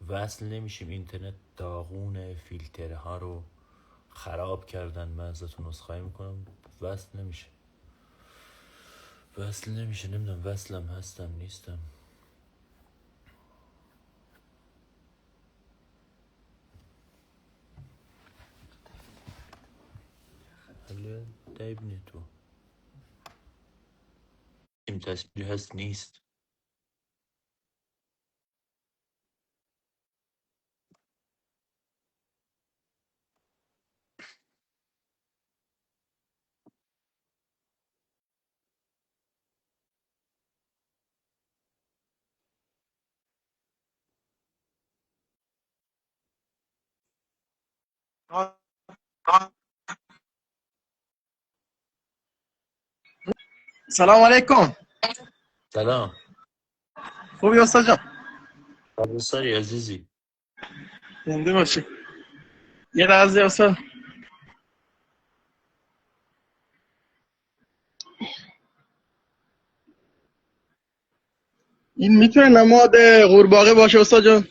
وصل نمیشیم، اینترنت داغونه، فیلترها رو خراب کردن. من ازتون عذرخواهی میکنم. وصل نمیشه. نمیدونم وصلم هستم نیستم. حالا دایبنی تو این تصویری هست نیست. سلام علیکم. سلام. خوبی استاد جان؟ ساری عزیزی. زنده باشی. یه لحظه استاد. این میتونه نماد قورباغه باشه استاد جان؟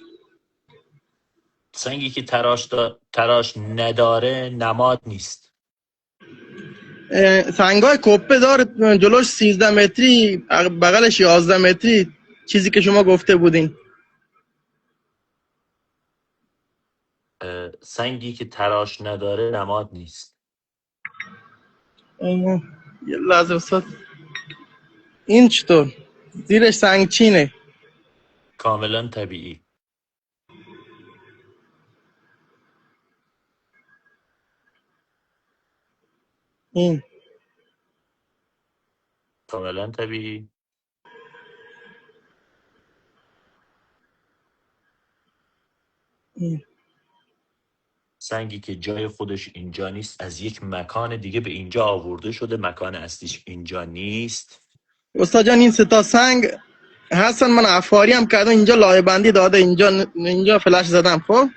سنگی که تراش نداره نماد نیست. سنگای کپه داره جلوش 13 متری بغلش 11 متری، چیزی که شما گفته بودین. سنگی که تراش نداره نماد نیست. یه لحظه استاد. این چطور؟ زیرش سنگ چینه. کاملا طبیعی. این کاملا طبیعی. این سنگی که جای خودش اینجا نیست، از یک مکان دیگه به اینجا آورده شده، مکان اصلیش اینجا نیست. استاد جان، این سه تا سنگ هستن. من عفاری هم کردم، اینجا لایه بندی داده، اینجا فلش زدم. خب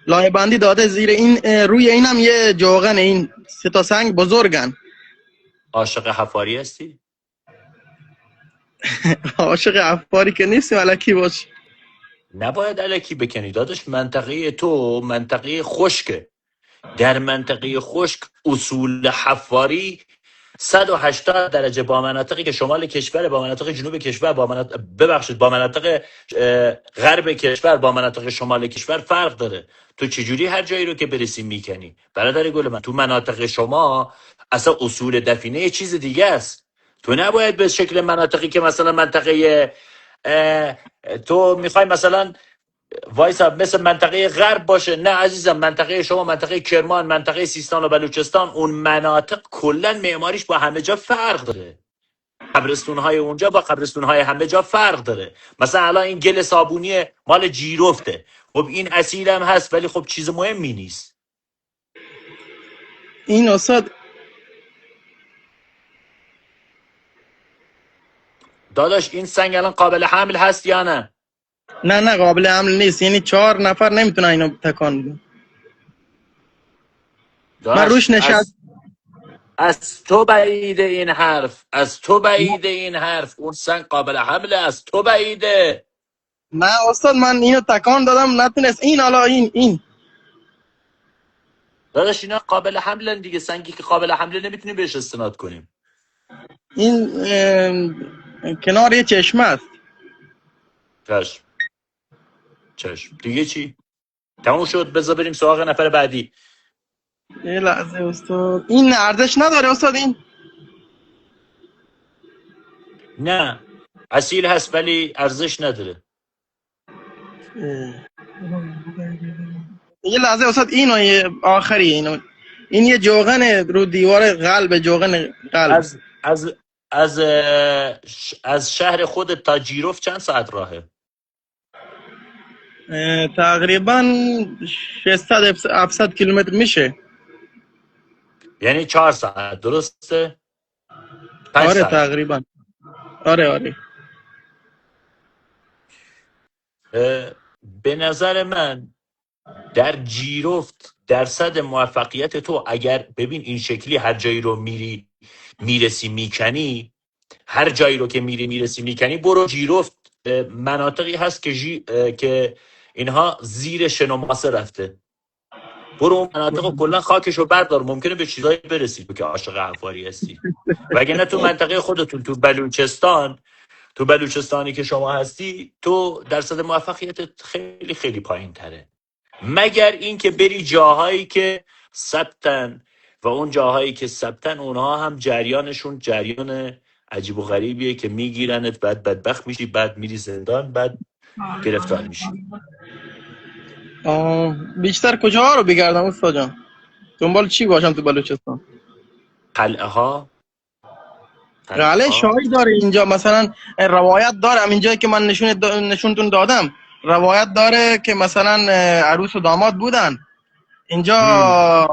لایه بندی داده زیر این، روی اینم یه جوغن. این سه تا سنگ بزرگن. عاشق حفاری هستی؟ عاشق عفاری که نیستیم، الکی باش. نباید الکی بکنی داداش. منطقه تو منطقه خشکه. در منطقه خشک اصول حفاری 180 درجه با مناطقی که شمال کشور، با مناطق جنوب کشور، با مناطق غرب کشور، با مناطق شمال کشور فرق داره. تو چجوری هر جایی رو که برسی میکنی؟ برادر گل من، تو مناطق شما اصلا اصول دفینه یه چیز دیگه است. تو نباید به شکل مناطقی که مثلا منطقه تو میخوای مثلا وایسا مثل منطقه غرب باشه. نه عزیزم، منطقه شما، منطقه کرمان، منطقه سیستان و بلوچستان، اون مناطق کلا معماریش با همه جا فرق داره. قبرستون‌های اونجا با قبرستون‌های همه جا فرق داره. مثلا الان این گل صابونی مال جیرفته. خب این اصیل هم هست، ولی خب چیز مهمی نیست. این استاد داداش این سنگ الان قابل حمل هست یا نه؟ نه قابل حمل نیست. یعنی 4 نفر نمیتونن اینو تکان بدن. من روش داداش نشست. از تو بعیده این حرف، از تو بعیده این حرف. اون سنگ قابل حمله، از تو بعیده. نه استاد، من اینو تکان دادم نتونست. این حالا این داداش اینا قابل حملن دیگه. سنگی که قابل حمله نمیتونیم بهش استناد کنیم. این کنار یه چشمه است. چشم. چشم دیگه چی؟ تموم شد. بذار بریم سراغ نفر بعدی. یه لحظه استاد. این ارزش نداره استاد؟ این نه اصیل هست ولی ارزش نداره. یه لحظه استاد. اینو آخری این یه جوغن رو دیوار قلب، جوغن قلب. از از شهر خود تا جیروف چند ساعت راهه؟ تقریبا 600 700 کیلومتر میشه. یعنی 4 ساعت، درسته؟ 5 آره ساعت. تقریبا. آره. به نظر من در جیرفت درصد موفقیت تو، اگر ببین این شکلی هر جایی رو میرسی میکنی، هر جایی رو که میرسی میکنی، برو جیرفت. مناطقی هست که اینها زیر شن و ماسه رفته. برو اون مناطق کلا خاکشو بردار، ممکنه به چیزایی برسی تو که عاشق حفاری هستی. وگرنه تو منطقه خودتون تو بلوچستان، تو بلوچستانی که شما هستی، تو درصد موفقیت خیلی خیلی پایین تره، مگر اینکه بری جاهایی که ثبتن، و اون جاهایی که ثبتن اونها هم جریانشون جریان عجیب و غریبیه که میگیرنت، بعد بدبخت میشی، بعد میری زندان، بعد گرفتار میشی. بیشتر کجاها رو بگردم استاد جان؟ دنبال چی باشم تو بلوچستان؟ قلعه ها، قلعه قلعه ها. شاهی داره اینجا، مثلا روایت داره همین جایی که من نشونتون دادم، روایت داره که مثلا عروس و داماد بودن اینجا، هم.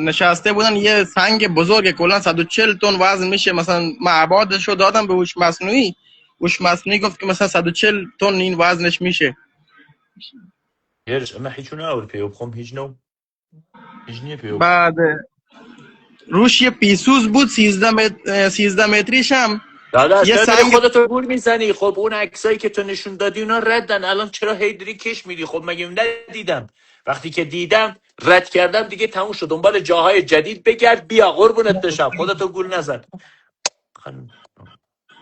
نشسته بودن، یه سنگ بزرگ کلا 140 تن وزن میشه، مثلا معبادشو دادم به هوش مصنوعی، هوش مصنوعی گفت که مثلا 140 تن این وزنش میشه. Yarış ama hiç ne ağır peyop خم hiç ne hiç niye peyop. بعد روش یه پیسوز بود 13 متر، 13 متریش هم داداش یه تو داری سنگ. خودتو گول میزنی. خب اون عکسایی که تو نشون دادی اونا ردن، الان چرا هیدری کش میدی؟ خب مگه ندیدم؟ وقتی که دیدم رد کردم دیگه تموم شد. دنبال جاهای جدید بگرد، بیا قربونت بشم، خودتو گول نزن. خانم.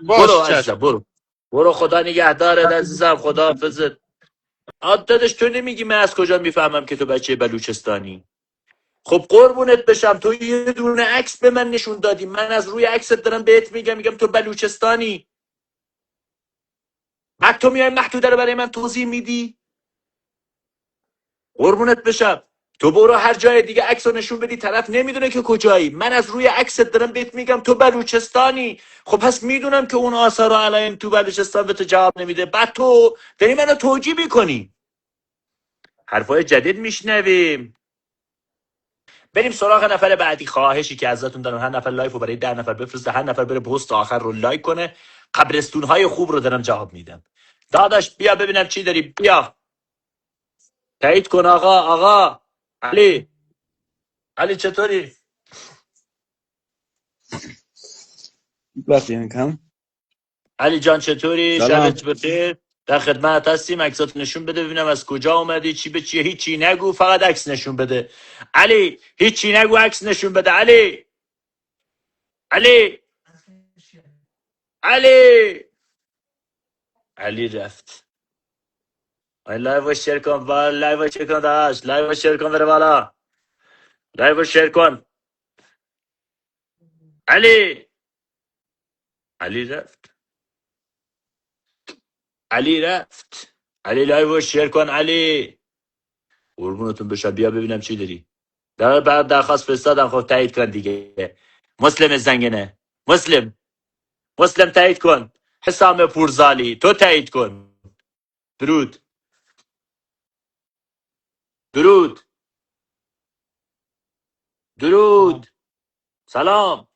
برو باش عزیزم، چشم. برو. برو، خدا نگهدارت عزیزم، خدا حافظت. داداش تو نمیگی من از کجا میفهمم که تو بچه بلوچستانی؟ خب قربونت بشم، تو یه دونه عکس به من نشون دادی، من از روی عکست دارم بهت میگم تو بلوچستانی، بعد تو میای محدوده رو برای من توضیح میدی؟ قربونت بشم، تو برو هر جای دیگه عکس رو نشون بدی، طرف نمیدونه که کجایی. من از روی عکست دارم بهت میگم تو بلوچستانی. خب پس میدونم که اون آثار و علائم تو بلوچستان به تو جواب نمیده، بعد تو داری منو توجیه میکنی. حرفای جدید میشنویم. بریم سراغ نفر بعدی. خواهشی که ازتون دارم، هر نفر لایف رو برای 10 نفر بفرسته، هر نفر بره پست آخر رو لایک کنه. قبرستون های خوب رو دارم جواب میدم. داداش بیا ببینم چی داری، بیا تایید کن. آقا علی، علی چطوری؟ وقتی کم علی جان چطوری؟ سلام. شبت بخیر. در خدمت هستیم. عکسات نشون بده ببینم از کجا اومدی، چی به چیه. هیچی نگو، فقط عکس نشون بده. علی هیچی نگو، عکس نشون بده. علی، علی، علی. علی رفت. آی لایو رو شیر کن، لایو رو شیر کن داش، لایو رو شیر کن بره بالا، لایو رو شیر کن. علی، علی رفت، علی رفت. علی لایو رو شیر کن علی. قربونتون بشم، بیا ببینم چی داری. در بعد درخواست فرستادم، خب تایید کن دیگه. مسلم زنگنه، مسلم، مسلم تایید کن. حسام پورزالی تو تایید کن. درود، درود، درود. سلام،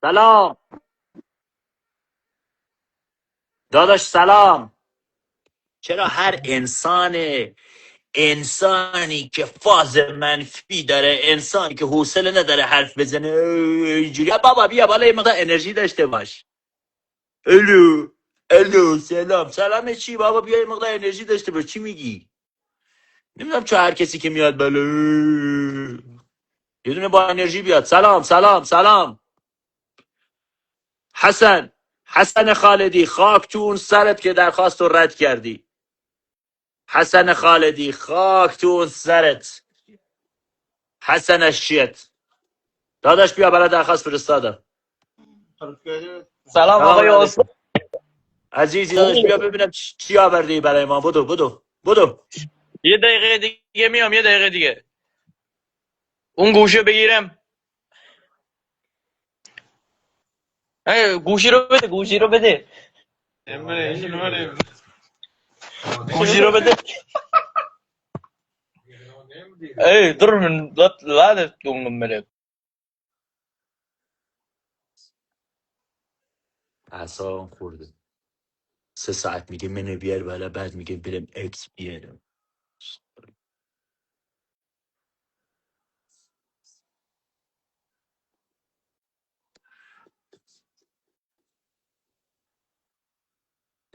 سلام. داداش سلام. چرا هر انسانی که فاز منفی داره، انسانی که حوصله نداره حرف بزنه اینجوری، بابا بیا بالا یه مقدار انرژی داشته باش. الو، الو، سلام، سلام چی بابا، بیا یه مقدار انرژی داشته باش. چی میگی؟ نمیدونم چه هر کسی که میاد بالا یه دونه با انرژی بیاد. سلام، سلام، سلام. حسن، حسن خالدی، خاک تو اون سرت که درخواست رو رد کردی. حسن خالدی، خاک تو اون سرت. حسن الشیت. داداش بیا برای درخواست فرستادم. سلام سلام آقای استاد. علیکم عزیزی. داداش بیا ببینم چی آوردی برای ما. بدو بدو بدو. یه دقیقه دیگه میام، یه دقیقه دیگه. اون گوشه بگیرم. گوشی رو بده، گوشی رو بده، گوشی رو بده. ای dur من لا تقوم من. اعصابم خورده. 3 ساعت میگه منو بیار بالا، بعد میگه برم اکس بیارم.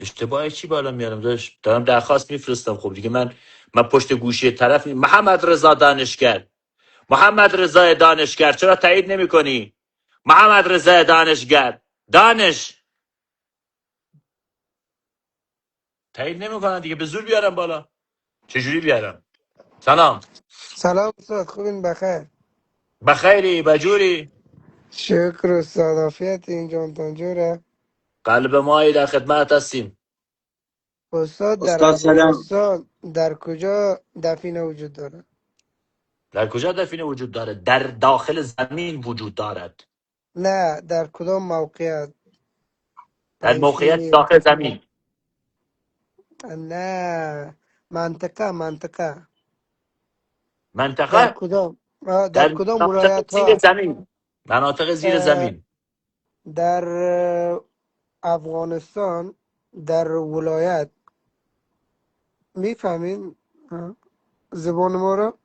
اشتباه چی بالا میارم دارم درخواست میفرستم. خب دیگه من پشت گوشی طرف محمد رضا دانشگر، محمد رضا دانشگر چرا تایید نمی کنی؟ محمد رضا دانشگر تایید نمیکنن دیگه، به زور بیارم بالا. چجوری بیارم؟ سلام. سلام استاد، خوبین؟ بخیر. بخیری بجوری؟ شکر استاد، عافیت اینجا جوره. قلب مایی در خدمت هستیم. استاد در استاد سلام. افغانستان در کجا دفینه وجود داره؟ در کجا دفینه وجود داره؟ در داخل زمین وجود دارد. نه، در کدام موقعیت؟ در موقعیت پنشیر؟ داخل زمین. نه، منطقه در منطقه کدام؟ در در کدام مناطق ولایت زیر ها؟ زمین. مناطق زیر زمین. در افغانستان در ولایت، میفهمین زبان ما رو؟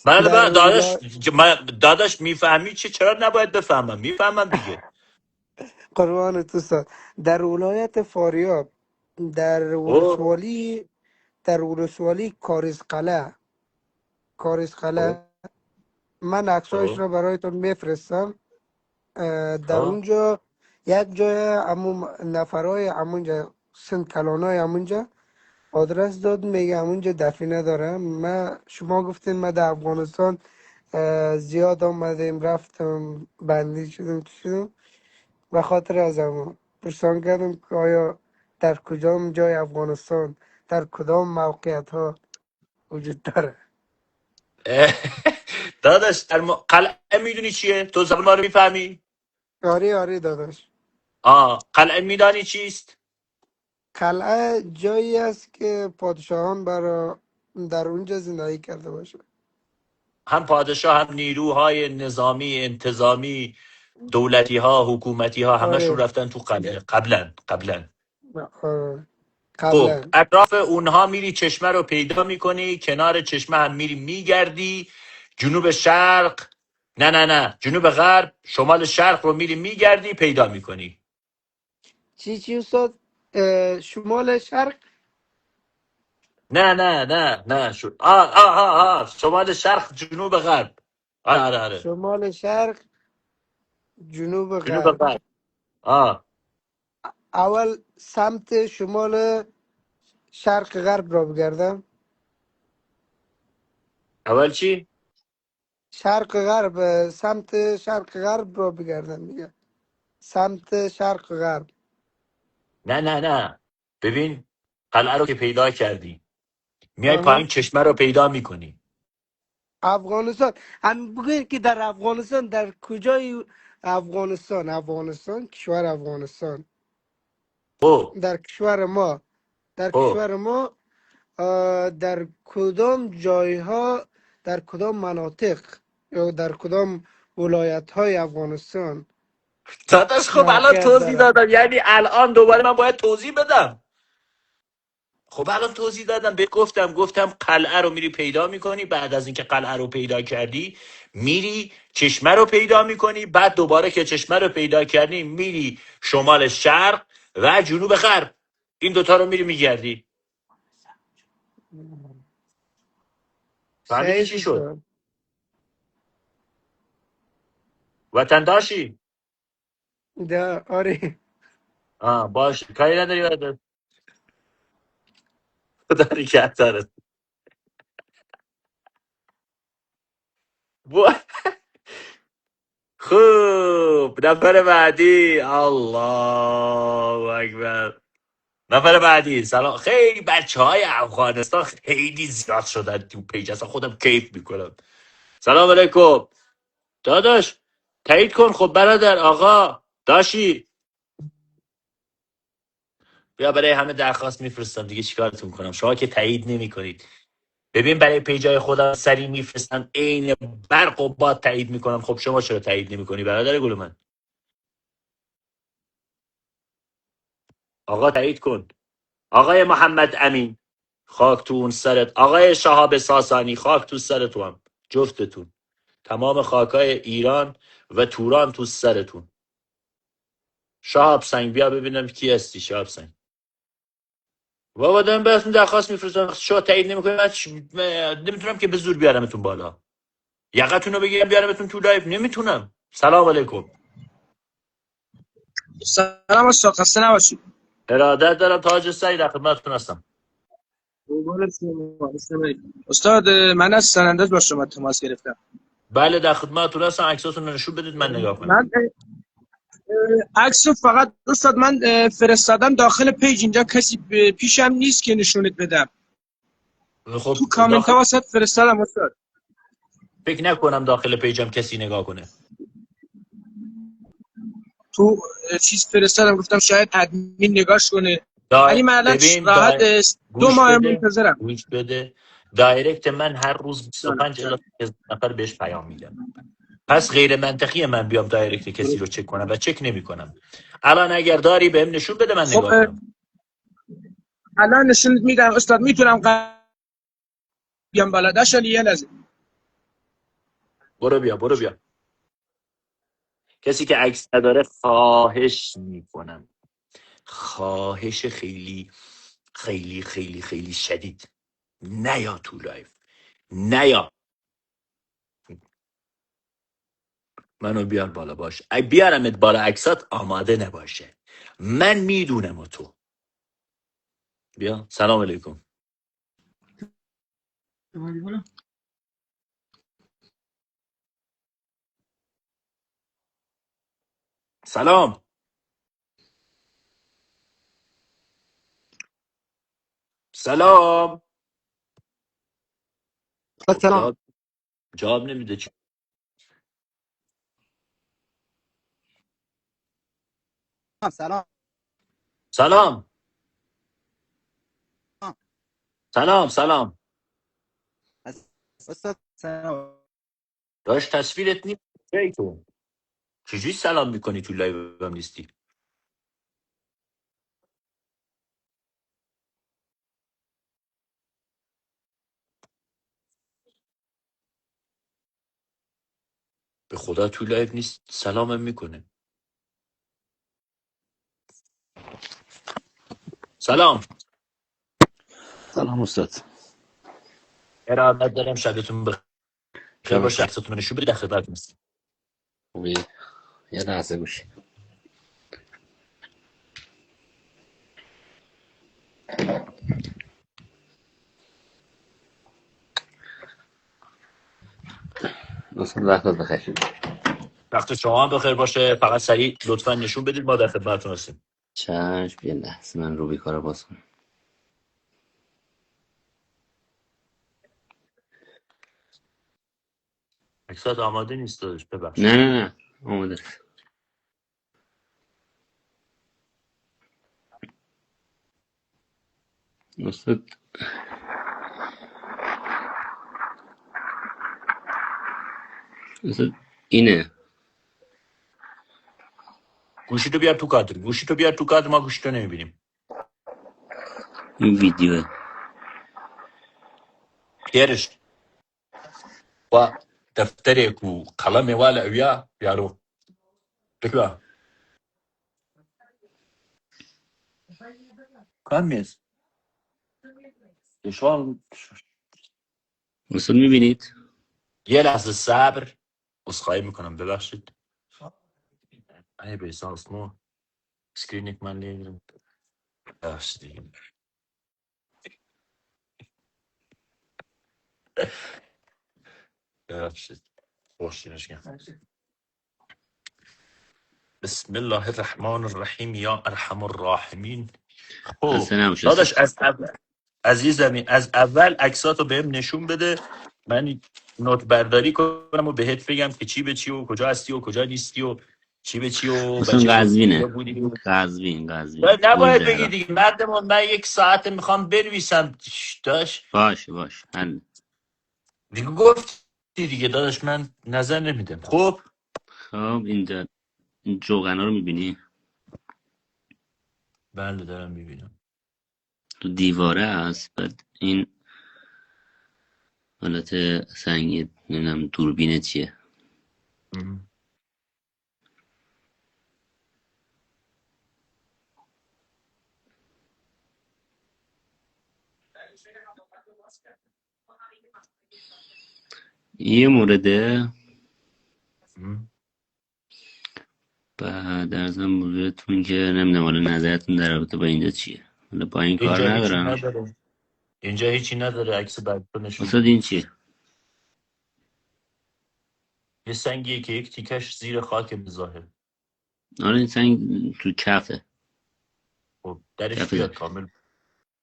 بله در بله ولایت داداش میفهمی چی؟ چرا نباید بفهمم؟ میفهمم دیگه. قربان تو استاد، در ولایت فاریاب، در او ولسوالی در ولسوالی کارز او قلعه، من عکسایش او را برایتون میفرستم. در او اونجا یک جای همون نفرای همونجا سن کلانای همونجا آدرس داد، میگه همونجا دفینه داره. شما گفتین ما در افغانستان زیاد آمدیم رفتم بندی شدم و خاطر از همون پرسان کردم که آیا در کدام جای افغانستان در کدام موقعیت ها وجود داره. اه. داداش قلعه میدونی چیه؟ تو زبان ما رو میفهمی؟ آره داداش. قلعه میدانی چیست؟ قلعه جایی است که پادشاهان در اونجا زندگی کرده باشه. هم پادشاه هم نیروهای نظامی انتظامی، دولتی ها حکومتی ها همشون آره. رفتن تو قلعه قبلا. آره. خب قبلا. اطراف اونها میری چشمه رو پیدا میکنی، کنار چشمه هم میری میگردی، جنوب شرق، نه جنوب غرب شمال شرق رو میری میگردی پیدا میکنی. چی استاد؟ شمال شرق؟ نه شو شمال شرق جنوب غرب. آره شمال شرق جنوب جنوب غرب. غرب. آه اول سمت شمال شرق غرب را بگردم. اول چی؟ شرق غرب، سمت شرق غرب را بگردم دیگه. سمت شرق غرب. نه ببین، قلعه رو که پیدا کردی میای آها. پایین چشمه رو پیدا میکنی. افغانستان، هم بگوین که در افغانستان در کجای افغانستان کشور افغانستان، او در کشور ما در او کشور ما در کدام جایها، در کدام مناطق یا در کدام ولایت های افغانستان داداش خب الان موقعیت توضیح داره؟ دادم، یعنی الان دوباره من باید توضیح بدم؟ خب الان توضیح دادم، به گفتم قلعه رو میری پیدا میکنی، بعد از اینکه قلعه رو پیدا کردی میری چشمه رو پیدا میکنی، بعد دوباره که چشمه رو پیدا کردی میری شمال شرق و جنوب غرب، این دوتا رو میری میگردی. فهمیدی صحیح چی شد؟ است. وطن داشتی؟ آره. باش کاری نداری بعد داری که داره. خوب نفر بعدی. الله اکبر. نفر بعدی. سلام. خیلی بچه های افغانستان خیلی زیاد شدن تو پیج، اصلا خودم کیف میکنم. سلام علیکم داداش، تایید کن خب برادر آقا داشی. بیا برای همه درخواست میفرستم دیگه، چیکارتون کنم؟ شما که تایید نمیکنید. ببین برای پیجای خودم سری میفرستم عین برق و باد تایید میکنم. خب شما چرا تایید نمیکنی برادر گل من؟ آقا تایید کن. آقای محمد امین خاک تو اون سرت. آقای شهاب ساسانی خاک تو سرتون هم جفتتون. تمام خاکای ایران و توران تو سرتون. شهاب سنگ بیا ببینم کی هستی. شهاب سنگ بابا دارم بهتون درخواست میفرستم شما تایید نمیکنید نمیتونم که به زور بیارمتون بالا. یقتون رو بگیرم بیارمتون تو لایف نمیتونم. سلام علیکم. سلام استاد، خسته نباشید. ارادت دارم تاج سعید در خدمتتون هستم. قربونت شما. استاد من از سنندج با شما تماس گرفتم. بله در خدمتتون هستم. عکساتون رو نشون بدید من نگاه کنم. من عکس رو فقط استاد من فرستادم داخل پیج، اینجا کسی پیشم نیست که نشونت بدم. خب تو کامنت داخل ها واسط فرستادم استاد. فکر نکنم داخل پیجم کسی نگاه کنه. تو چیز فرستادم، گفتم شاید ادمین نگاش کنه. ولی من الان ببین راحت 2 گوش ماه بده منتظرم. گوش بده. دایرکت من هر روز جانم 25 الی جانم. 30 نفر بهش پیام میدم. پس غیر منطقیه من بیام دایرکت کسی رو چک کنم و چک نمی کنم. الان اگر داری بهم نشون بده من خب نگاه کنم. الان نشونت میدم استاد. میتونم بیام بالا داشت یه لحظه. برو بیا. کسی که عکس نداره خواهش میکنم. خواهش خیلی خیلی خیلی خیلی شدید. نیا تو لایف. نیا. منو بیار بالا باش. ای بیارمت بالا عکسات آماده نباشه. من میدونم و تو. بیا سلام علیکم. سلام. سلام. خب سلام. جواب نمیده چی؟ سلام. سلام. سلام. استاد سلام. داشت تصویرت نیست. کی تو چجوری سلام میکنی تو لایو هم نیستی؟ به خدا تو لایو نیست سلامم میکنه. سلام. سلام استاد. ارادت دارم شبتون بخیر باشه. شبتون عکستون رو نشون بدید در خدمتتون هستم. خوبی؟ یه لحظه گوشی. استاد وقتت بخیر. وقت شما هم بخیر باشه. فقط سریع لطفا نشون بدید ما در خدمتتون هستیم. چشم یه لحظه من رو بیکارا باز کنم. عکسات آماده نیست داداش نه ببخشید. نه نه آماده است. استاد استاد اینه گوشی تو بیار تو کادر. گوشی تو بیار تو کادر. ما گوشی تو نمیبینیم. این ویدیو. پیرش و دفترك وقلمي ولا وياه يارو تكلا كان ميز شلون استاد میبینید؟ یه لحظه صبر. اسخای میکنم ببخشید. ای به احساس مو سکرینک من نمیگیرم. ببخشید ببخشید. خوشینش کن. بسم الله الرحمن الرحیم یا ارحم الراحمین. خب خسته نباش استاد. داداش از اول عزیزمی از اول عکساتو بهم نشون بده. من نوت برداری کنم و بهت بگم که چی به چی و کجا هستی و کجا نیستی و چی به چی و استاد بچه کجا قزوینه. بودی. قزوین نباید بگی بوجهران. دیگه مردمون. من یک ساعت میخوام بنویسم داش باشه حل. دیگه گفتی دیگه داداش من نظر نمیدم. خب خب اینجا این جوغنا رو میبینی؟ بله دارم میبینم. تو دیواره هست. بعد این حالت سنگی نمیدونم دوربین چیه. یه مورده. م. بعد ارزم بزرگتون که نمیدونم حالا نظرتون در رابطه با اینجا چیه. حالا با این اینجا کار هیچی ندارم. نداره. اینجا هیچی نداره. عکس بعد تو نشون استاد بده. این چیه؟ یه سنگیه که یک تیکش زیر خاک بظاهر. آره این سنگ تو کفه. خب درش کف بیار زمین. کامل.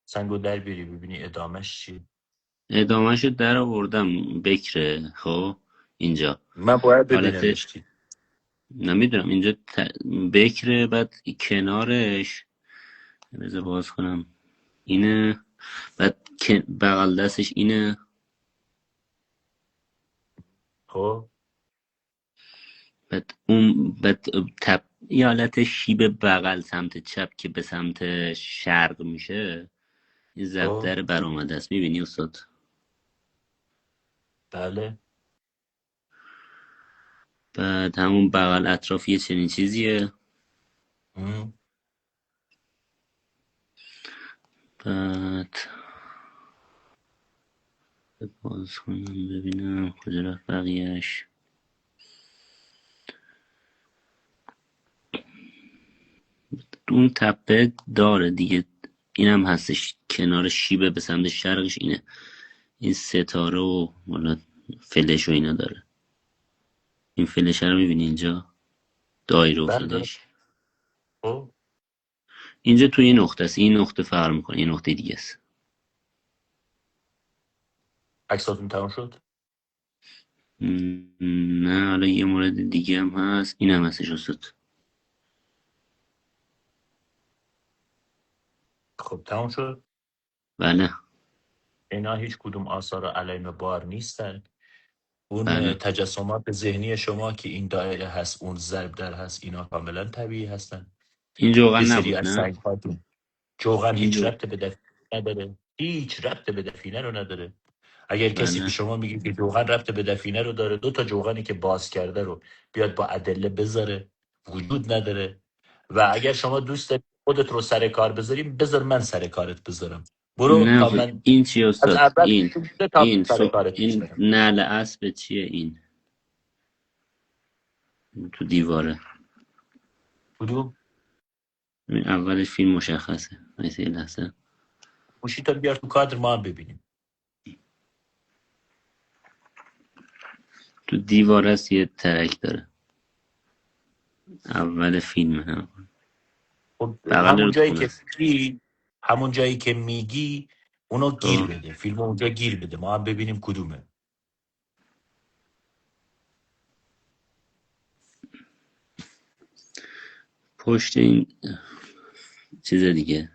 سنگو در بیاری ببینی ادامش چیه. ادامهشو در آوردم بکره. خب اینجا من باید حالت ببینمش چی. نمیدونم اینجا بکره. بعد کنارش بذار باز کنم اینه. بعد بغل دستش اینه. خب بعد یه حالت شیب بغل سمت چپ که به سمت شرق میشه. این خب زبدر برآمده است. میبینی استاد؟ بله. بعد همون بغل اطراف یه چنین چیزیه. م. بعد باز کنم ببینم کجا رفت بقیهش. اون تپه داره دیگه. اینم هستش کنار شیبه به سمت شرقش اینه. این ستاره و حالا فلش و اینا داره. این فلشه رو میبینی اینجا دایره بله. افتادش. خب اینجا توی این نقطه است. این نقطه فرق میکنه. یه نقطه دیگه است. عکساتون تمام شد. نه حالا یه مورد دیگه هم هست. این هم هستش استاد. خب تمام شد. بله اینا هیچ کدوم آثار علائم بار نیستن. اون بله. تجسمات ذهنی شما که این دایره هست اون ضرب در هست اینا کاملا طبیعی هستن. این یه جوغن سری نبود از نه. سنگ هاتون جوغن این هیچ جو ربط به دفینه نداره. هیچ ربط به دفینه رو نداره. اگر کسی به بله. شما میگه که جوغن ربط به دفینه رو داره، دو تا جوغنی که باز کرده رو بیاد با ادله بذاره، وجود نداره. و اگر شما دوست داری خودت رو سر کار بذاریم بذار من سر کارت بذارم. برو نه تا من این چیه از استاد؟ اول این شروع شده تا سر کارت این بذارم. نعل اسب چیه این تو دیواره؟ کدوم؟ این اولش فیلم مشخصه. وایسا یه لحظه. گوشیتو بیار تو کادر ما هم ببینیم. تو دیواره است. یه ترک داره اول فیلم. هم خب بغل رودخونه است. همون جایی که میگی اونو گیر خب بده، فیلم اونجا گیر بده ما هم ببینیم کدومه. پشت این چیز دیگه.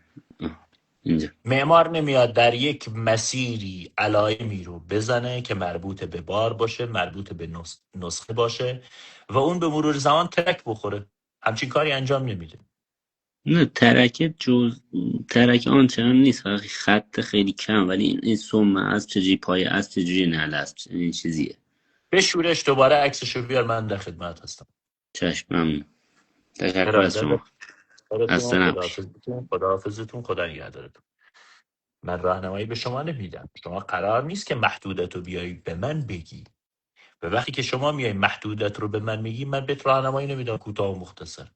اینجا معمار نمیاد در یک مسیری علائمی رو بزنه که مربوط به بار باشه، مربوط به نسخه باشه و اون به مرور زمان ترک بخوره. همچین کاری انجام نمیده. نه ترک آنچنان نیست. فقط خط خیلی کم. ولی این سم از چجوری پای از چجوری نعل است این چیزیه. بشورش دوباره عکسشو بیار من در خدمت هستم. چشم ممنون. تشکر از ارائه شما. دارتون. خسته نباشید. خداحافظتون. خدا نگهدارتون. من راهنمایی به شما نمیدم. شما قرار نیست که محدودت رو بیایی به من بگی. و وقتی که شما میای محدودت رو به من میگی من بهت راهنمایی نمیدم کوتاه و مختصر.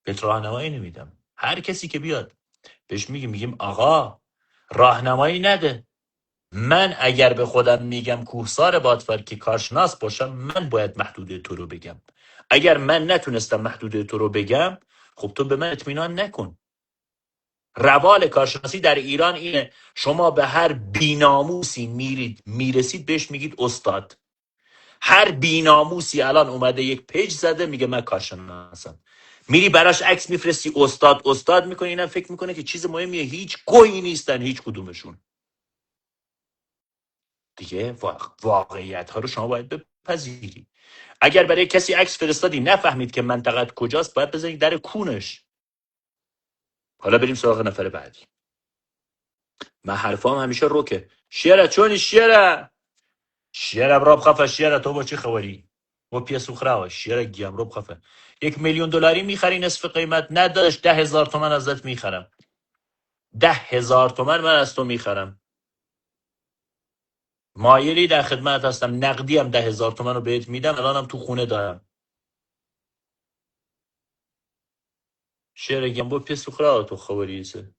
بهت راهنمایی نمیدم. هر کسی که بیاد بهش میگیم آقا راهنمایی نده. من اگر به خودم میگم کوهسار بادفر که کارشناس باشم من باید محدوده تو رو بگم. اگر من نتونستم محدوده تو رو بگم خب تو به من اطمینان نکن. روال کارشناسی در ایران اینه شما به هر بیناموسی میرسید بهش میگید استاد. هر بیناموسی الان اومده یک پیج زده میگه من کارشناسم. میری براش عکس میفرستی استاد میکنی. اینم فکر میکنه که چیز مهمیه. هیچ گویی نیستن هیچ کدومشون. دیگه واقعیت ها رو شما باید بپذیری. اگر برای کسی عکس فرستادی نفهمید که منطقت کجاست باید بزنید در کونش. حالا بریم سراغ نفر بعدی. من حرفام همیشه روکه. شیره چونی شیره براب خفه. شیره تو با چی خبری؟ و پیس اخرى شیره گیم روب خفه. $1,000,000 میخری نصف قیمت نداشت 10,000 تومن ازت میخرم. 10,000 تومن من از تو میخرم. مایلی در خدمت هستم، نقدی هم 10,000 تومن رو بهت میدم، الانم تو خونه دارم. شعر bu pis فقرا تو خبریسه.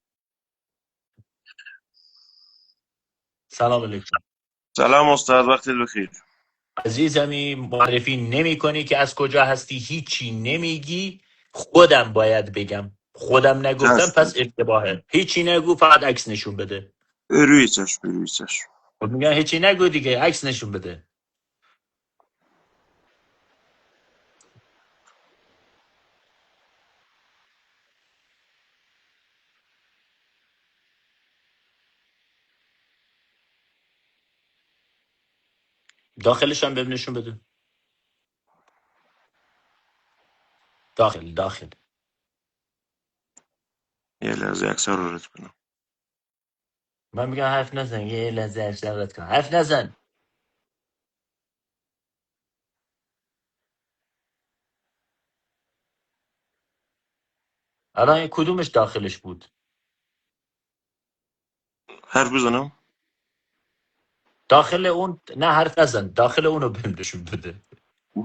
سلام علیکم. سلام استاد، وقت بخیر. عزیزمی، معرفی نمی کنی که از کجا هستی، هیچی نمیگی، خودم باید بگم. خودم نگفتم چشم. پس اشتباهه. هیچی نگو، فقط عکس نشون بده. روی چشم، روی چشم. خب میگن هیچی نگو دیگه، عکس نشون بده. داخلش هم بهم نشون بده. داخل. یه لحظه اکثر رو رد کنم. من میگم حرف نزن، یه لحظه اشتغلت کن، حرف نزن. الان این کدومش داخلش بود؟ حرف بزنم؟ داخل اون نه، حرف نزن، داخل اونو بهم نشون بده.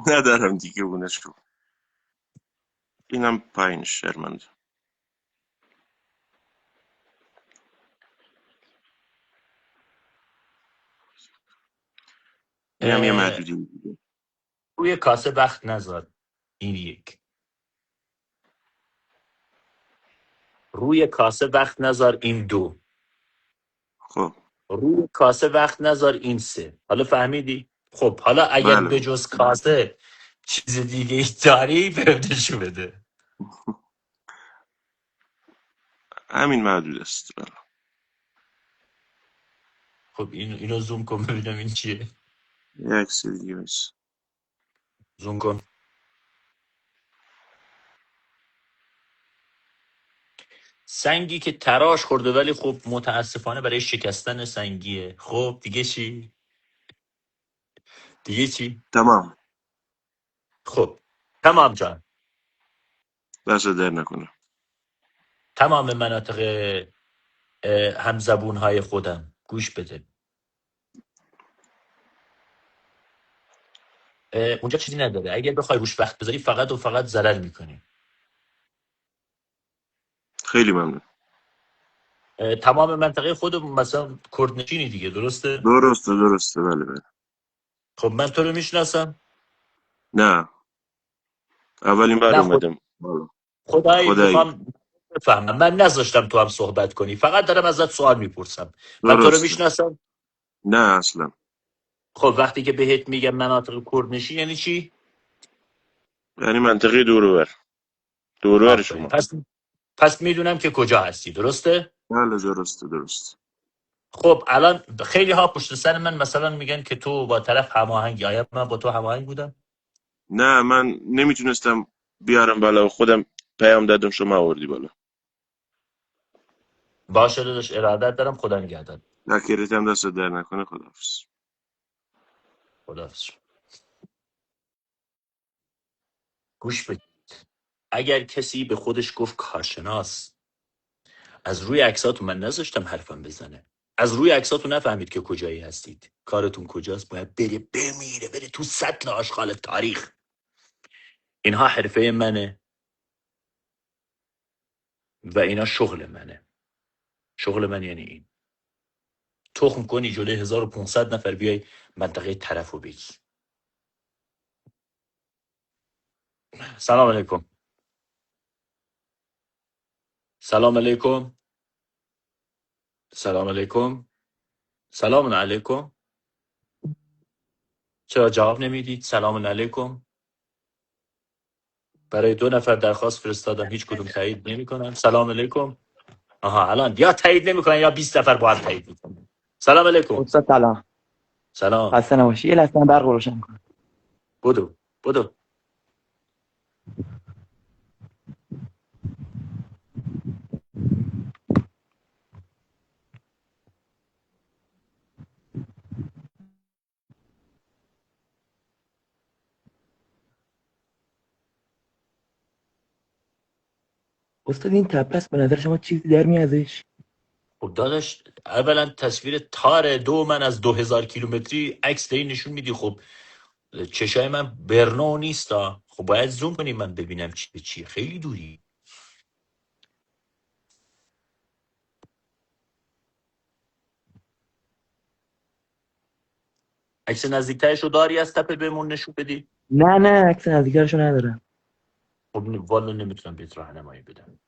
ندارم دیگه اونشو. اینم پایین شرمنده. اینم یه اه، محدودی دیگه. روی کاسه وقت نذار. این یک. روی کاسه وقت نذار. این دو. خب. روی کاسه وقت نذار. این سه. حالا فهمیدی؟ خب حالا اگر بله به بله. جز کاسه چیز دیگه ای داری بهم نشون بده. همین محدود است. بله. خب اینو زوم کن ببینم این چیه. یه عکس دیگه بس. زوم کن. سنگی که تراش خورده ولی خب متاسفانه برای شکستن سنگیه. خب دیگه چی؟ دیگه چی؟ تمام. خب تمام جان. دست در نکنه. تمام مناطق همزبون های خودم گوش بده. اونجا چیزی نداره، اگر بخوای روش وقت بذاری فقط و فقط ضرر میکنی. خیلی ممنون. تمام منطقه خود مثلا کردنشینی دیگه، درسته؟ درسته درسته، بله بله. خب من تو رو میشناسم. نه، اولین بار نه خود اومدم. بله. خدایی خدایی. میخوام بفهمم، من نذاشتم تو هم صحبت کنی، فقط دارم ازت سوال میپرسم. من تو رو درسته. میشناسم. نه اصلا. خب وقتی که بهت میگم مناطق کردنشین یعنی چی؟ یعنی منطقه دور و بر. دور و بر آفرین. شما. پس میدونم که کجا هستی، درسته؟ بله درسته درسته. خب الان خیلی ها پشت سر من مثلا میگن که تو با طرف هماهنگی. آیا من با تو هماهنگ بودم؟ نه، من نمیتونستم بیارم بالا و خودم پیام دادم، شما آوردی بالا. باشه داداش، ارادت دارم. خدا نگهدار. نکرت هم دست در نکنه. خداحافظ. خداحافظ. گوش بدید. اگر کسی به خودش گفت کارشناس، از روی عکساتون، من نذاشتم حرفم بزنه، از روی عکساتون نفهمید که کجایی هستید، کارتون کجاست، باید بره بمیره، بره تو سطل آشغال تاریخ. اینها حرفه منه و اینا شغل منه. شغل من یعنی این. تخم کنی جلوی 1500 نفر بیای منطقه طرف رو بگی. سلام علیکم. سلام علیکم. سلام علیکم. سلام علیکم. چرا جواب نمیدید؟ سلام علیکم. برای 2 نفر درخواست فرستادم، هیچ کدوم تایید نمیکنن. سلام علیکم. آها، الان یا تایید نمیکنن یا 20 نفر با هم تایید میکنن. سلام علیکم. استاد سلام. سلام. خسته نباشی. یه لحظه من برق رو روشن کن. بدو. استاد این تپس به نظر شما چیزی در میادش؟ خب داداش اولا تصویر تار دو من از 2000 کیلومتری عکس داری نشون میدی. خب چشای من برنو نیستا. خب باید زوم کنی من ببینم چی به چیه. خیلی دوری. عکس نزدیکترش رو داری از تپه بهمون نشون بدی؟ نه عکس نزدیکترشو ندارم. خب والا نمیتونم بهت راهنمایی بدم.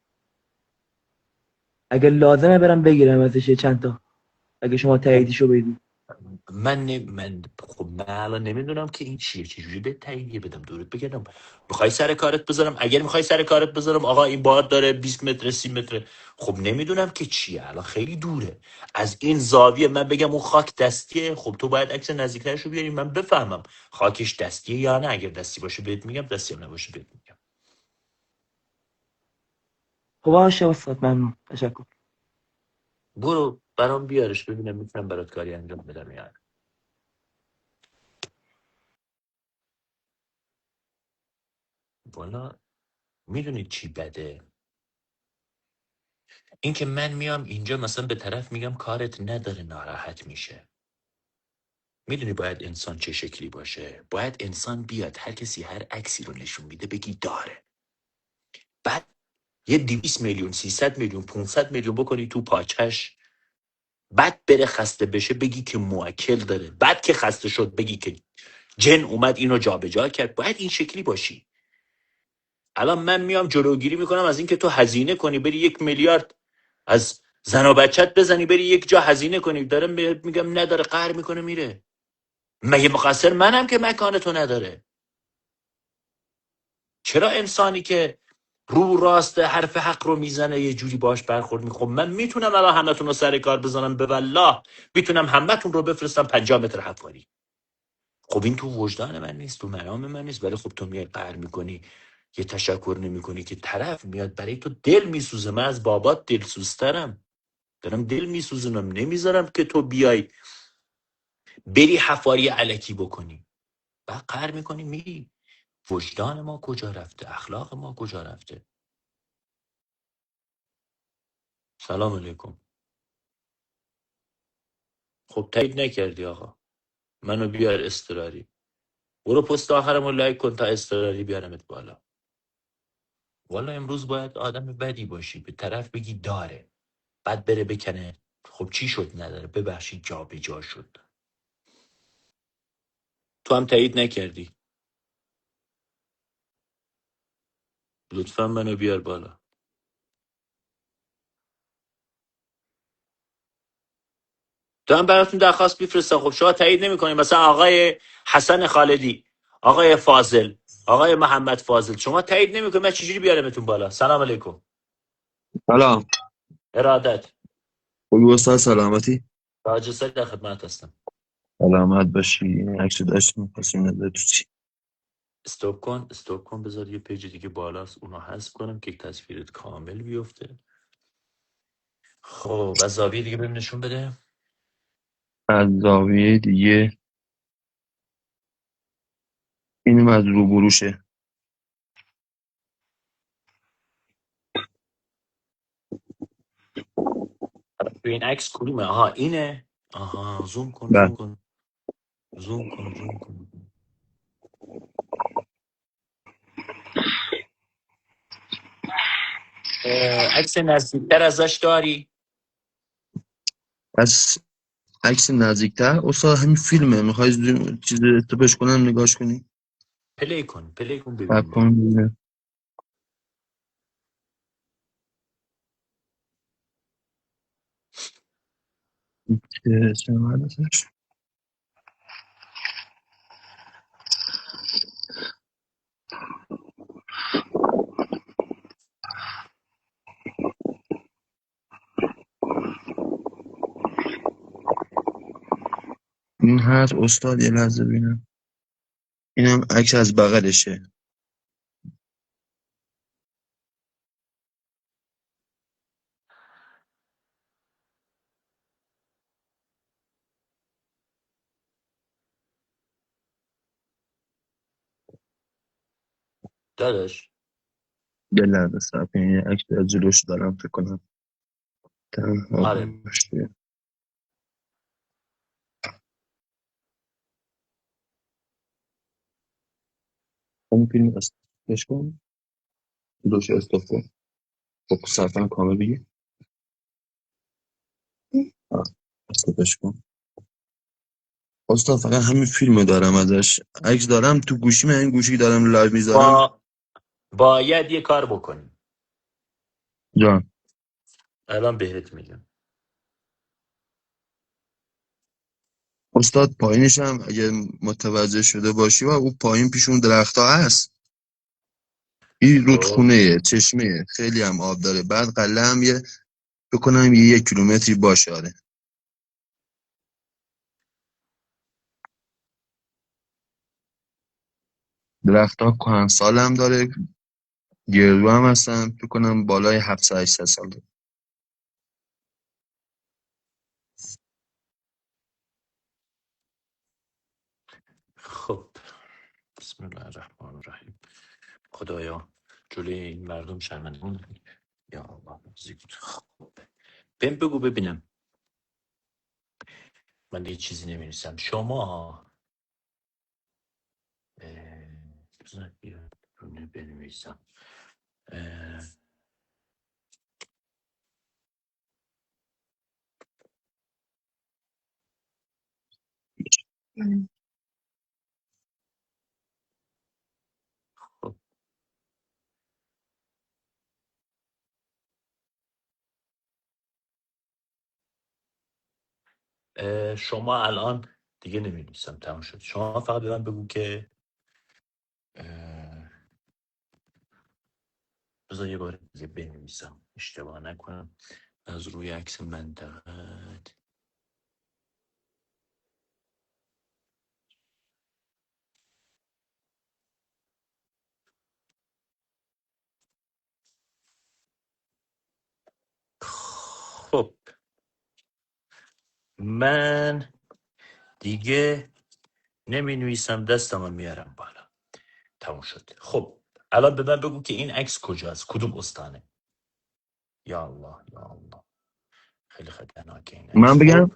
اگه لازمه برم بگیرم ازش یه چند تا، اگه شما تاییدشو بدی. من خب من الان نمیدونم که این چیه، چجوری به تاییدیه بدم دورت بگردم. میخوای سر کارت بذارم؟ اگر میخوای سر کارت بذارم آقا این بار داره 20 متر 30 متر. خب نمیدونم که چیه، الان خیلی دوره از این زاویه. من بگم اون خاک دستیه، خب تو باید عکس نزدیکترش رو بیاری من بفهمم خاکش دستیه یا نه. اگر دستی باشه بهت میگم، دستی هم نباشه بهت میگم. خب باشه استاد، ممنون، تشکر. برو برام بیارش ببینم میتونم برات کاری انجام بدم یا نه. والا میدونید چی بده؟ این که من میام اینجا مثلا به طرف میگم کارت نداره ناراحت میشه. میدونی باید انسان چه شکلی باشه؟ باید انسان بیاد هر کسی هر عکسی رو نشون میده بگی داره. بعد یه 200 میلیون 300 میلیون 500 میلیون بکنی تو پاچش. بعد بره خسته بشه بگی که موکل داره. بعد که خسته شد بگی که جن اومد اینو جابجا کرد. باید این شکلی باشی. الان من میام جلوگیری میکنم از اینکه تو هزینه کنی بری 1 میلیارد از زن و بچت بزنی بری یک جا هزینه کنی. دارم میگم نداره، قهر میکنه میره. مگه مقصر منم که مکان تو نداره؟ چرا انسانی که رو راست حرف حق رو میزنه یه جوری باش برخورد میکنه؟ خب من میتونم الان همتون رو سر کار بزنم به والله، میتونم همتون رو بفرستم 50 متر حفاری. خب این تو وجدان من نیست، تو مرام من نیست. ولی خب تو میای قهر میکنی، یه تشکر نمیکنی که طرف میاد برای تو دل میسوزه. من از بابات دلسوزترم، دارم دل میسوزونم. نمیذارم که تو بیای بری حفاری علکی بکنی. بعد قهر میکنی میری. وجدان ما کجا رفته؟ اخلاق ما کجا رفته؟ سلام علیکم. خب تایید نکردی آقا. منو بیار استراری. برو پست آخرمو لایک کن تا استراری بیارمت بالا. والا امروز باید آدم بدی باشی به طرف بگی داره، بعد بره بکنه. خب چی شد نداره؟ ببخشید جا به جا شد. تو هم تایید نکردی. لطفا منو بیار بالا. دارم براتون درخواست میفرستم. خب شما تایید نمیکنید. مثلا آقای حسن خالدی، آقای فاضل، آقای محمد فاضل، شما تایید نمیکنید. من چجوری بیارمتون بالا؟ سلام علیکم. سلام. ارادت. خوبی استاد؟ سلامتی. تاج سر در خدمت هستم. سلامت باشی. این عکس داشتیم می‌خواستیم نظر تو چی؟ استوب کن بذار یه پیج دیگه بالاست اونو حذف کنم که تصویرت کامل بیفته. خب از زاویه دیگه بهم نشون بده. از زاویه دیگه اینم از روبروشه. تو این عکس کدومه؟ آها اینه. آها زوم کن بله. زوم کن زوم کن زوم کن. عکس نزدیکتر ازش داری؟ از عکس نزدیکتر استاد همین فیلمه، میخوای چیز استوپش کنم نگاش کنی؟ پلی کن بک ببینیم. کن ببینم. چه اسم هستش؟ این هست استاد، یه لحظه ببینم. اینم عکس از بغلشه. داداش یه لحظه صرف این عکس از جلوش دارم فکر کنم. تنها آره باشه. اون فیلم استاپش کن. دوش استاپ کن. خب صرفا کامل بگی. آه. استاپش کن. استاد فقط همین فیلمو دارم ازش عکس دارم تو گوشیم، این گوشی دارم لایو میذارم. باید یه کار بکنیم. جان الان بهت میگم. استاد پایینش هم اگه متوجه شده باشی و اون پایین پیش اون درخت ها هست، این خب رودخونه چشمه خیلی هم آب داره، بعد قله هم یه بکنم یه 1 کیلومتری باشه. آره درخت ها کهنسال هم داره، گردو هم هستن، بکنم بالای 700-800 سال داره. خب بسم الله الرحمن الرحیم. خدایا جلوی این مردم شرمنده نکنی. یا الله زیبت. خب بهم بگو ببینم، من یه چیزی نمی‌نویسم. شما بذار یه دونه بنویسم. اه، خب شما الان دیگه نمی‌نویسم، تموم شد. شما فقط به من بگو که اه، بذار یه بار دیگه بنویسم اشتباه نکنم. از روی عکس منطقه. خب من دیگه نمی نویسم، دستم میارم بالا. تموم شد. خب الان به من بگو که این عکس کجاست، کدوم استانه. یا الله یا الله، خیلی خطرناکه این عکس. من خب بگم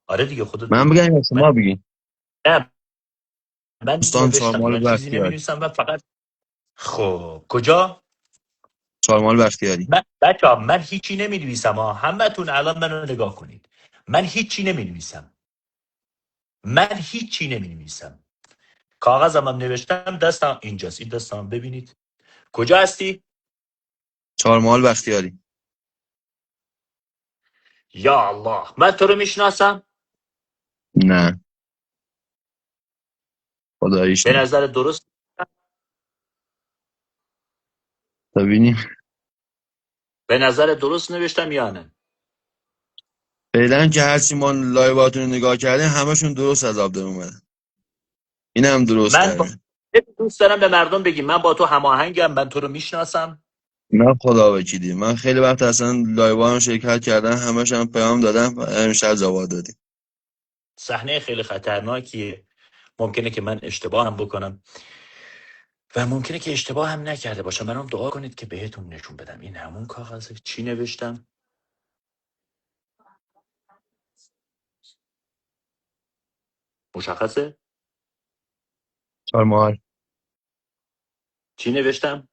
آره دیگه خودت من بگو. بگم یا من شما بگین؟ نه، من استان نوشتم، چهارمال من چیزی نمی بختیاری. نویسم و فقط. خب کجا؟ چهارمال بختیاری. من بچه ها من هیچی نمی نویسم ها، همتون الان منو نگاه کنید. من هیچی نمی نویسم. من هیچی نمی نویسم. کاغذم هم نوشتم، دستم اینجاست. این دستم ببینید. کجا هستی؟ چهارمال بختیاری. یا الله، من تو رو میشناسم. نه خداییش به نه. نظر درست؟ ببینیم. به نظر درست نوشتم یا نه؟ فعلا که هرچی ما لایواتون رو نگاه کردیم همشون درست از آب در اومدن. این هم درست من با... ترین. دوست دارم به مردم بگیم من با تو هماهنگم، من تو رو میشناسم. نه خدا وکیلی، من خیلی وقت اصلا لایو هم شرکت کردن، همش هم پیام دادم و امشب جواب دادیم. صحنه خیلی خطرناکیه. ممکنه که من اشتباه هم بکنم و ممکنه که اشتباه هم نکرده باشم. برام دعا کنید که بهتون نشون بدم. این همون کاغذه. چی نوشتم؟ مشخصه؟ چهارمال. چی نوشتم؟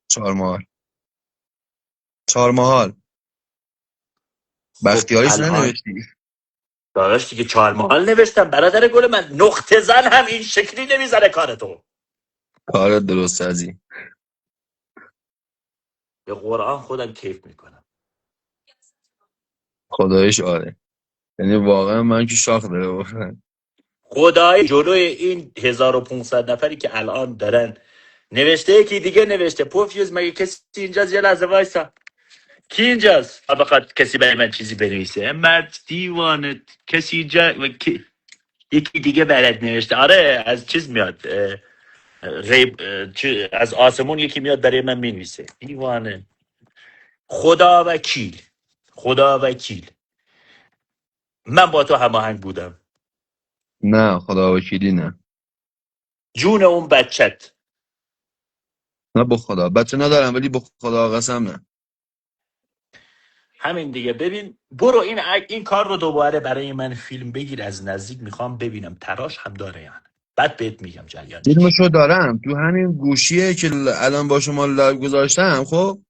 چهارمال. چهارمال خب بختیاریش الان ننوشتی؟ داداش دیگه 4 محال نوشتم. برادر گل من، نقطه زن هم این شکلی نمیزنه کار تو. کار درست ازی. به قرآن خودم کیف میکنم. خدایش آره. یعنی واقعا من که شاخ داره واقعا. خدای جلوی این 1500 نفری که الان دارن نوشته، یکی دیگه نوشته پوفیوز. مگه کسی اینجاست؟ یه لحظه وایسا. کی اینجاست؟ بخواد کسی برای من چیزی بنویسه؟ مرد دیوانه. کسی اینجا یکی دیگه بلد نوشته. آره از چیز میاد. از آسمون یکی میاد برای من مینویسه. دیوانه. خدا وکیل. خدا وکیل من با تو هماهنگ بودم. نه خدا وکیلی نه. جون اون بچت. نه با خدا بچه ندارم، ولی با خدا قسم نه. همین دیگه. ببین برو این کار رو دوباره برای من فیلم بگیر از نزدیک، میخوام ببینم تراش هم داره یعنی. بعد بهت میگم جریانش چی. فیلمشو دارم تو همین گوشیه که الان با شما لایو گذاشتم. خب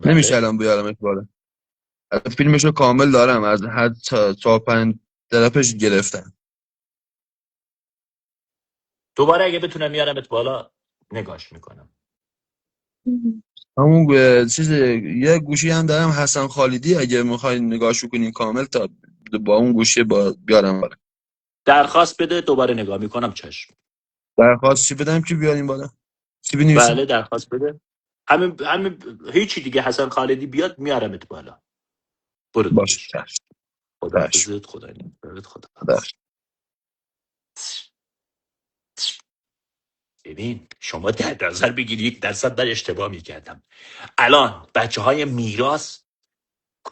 نمیشه بله الان بیارمش بالا. الان فیلمشو کامل دارم، از هر تا 5 طرفش گرفتم. دوباره اگه بتونم میارمت بالا نگاش میکنم. همون چیز یه گوشی هم دارم حسن خالدی، اگه میخوای نگاهشو کنین کامل تا با اون گوشی بیارم بالا. درخواست بده دوباره نگاه میکنم. چشم. درخواست چی بدم که بیاریم بالا؟ چی بنویسیم؟ بله درخواست بده. همین هیچی دیگه. حسن خالدی بیاد میارمت بالا. برو باشه داداش. چشم. چشم. خداحافظت. خدا نگهدارت. خداحافظ. چشم. ببین شما در نظر بگیری 1% در اشتباه میکردم. الان بچه های میراث،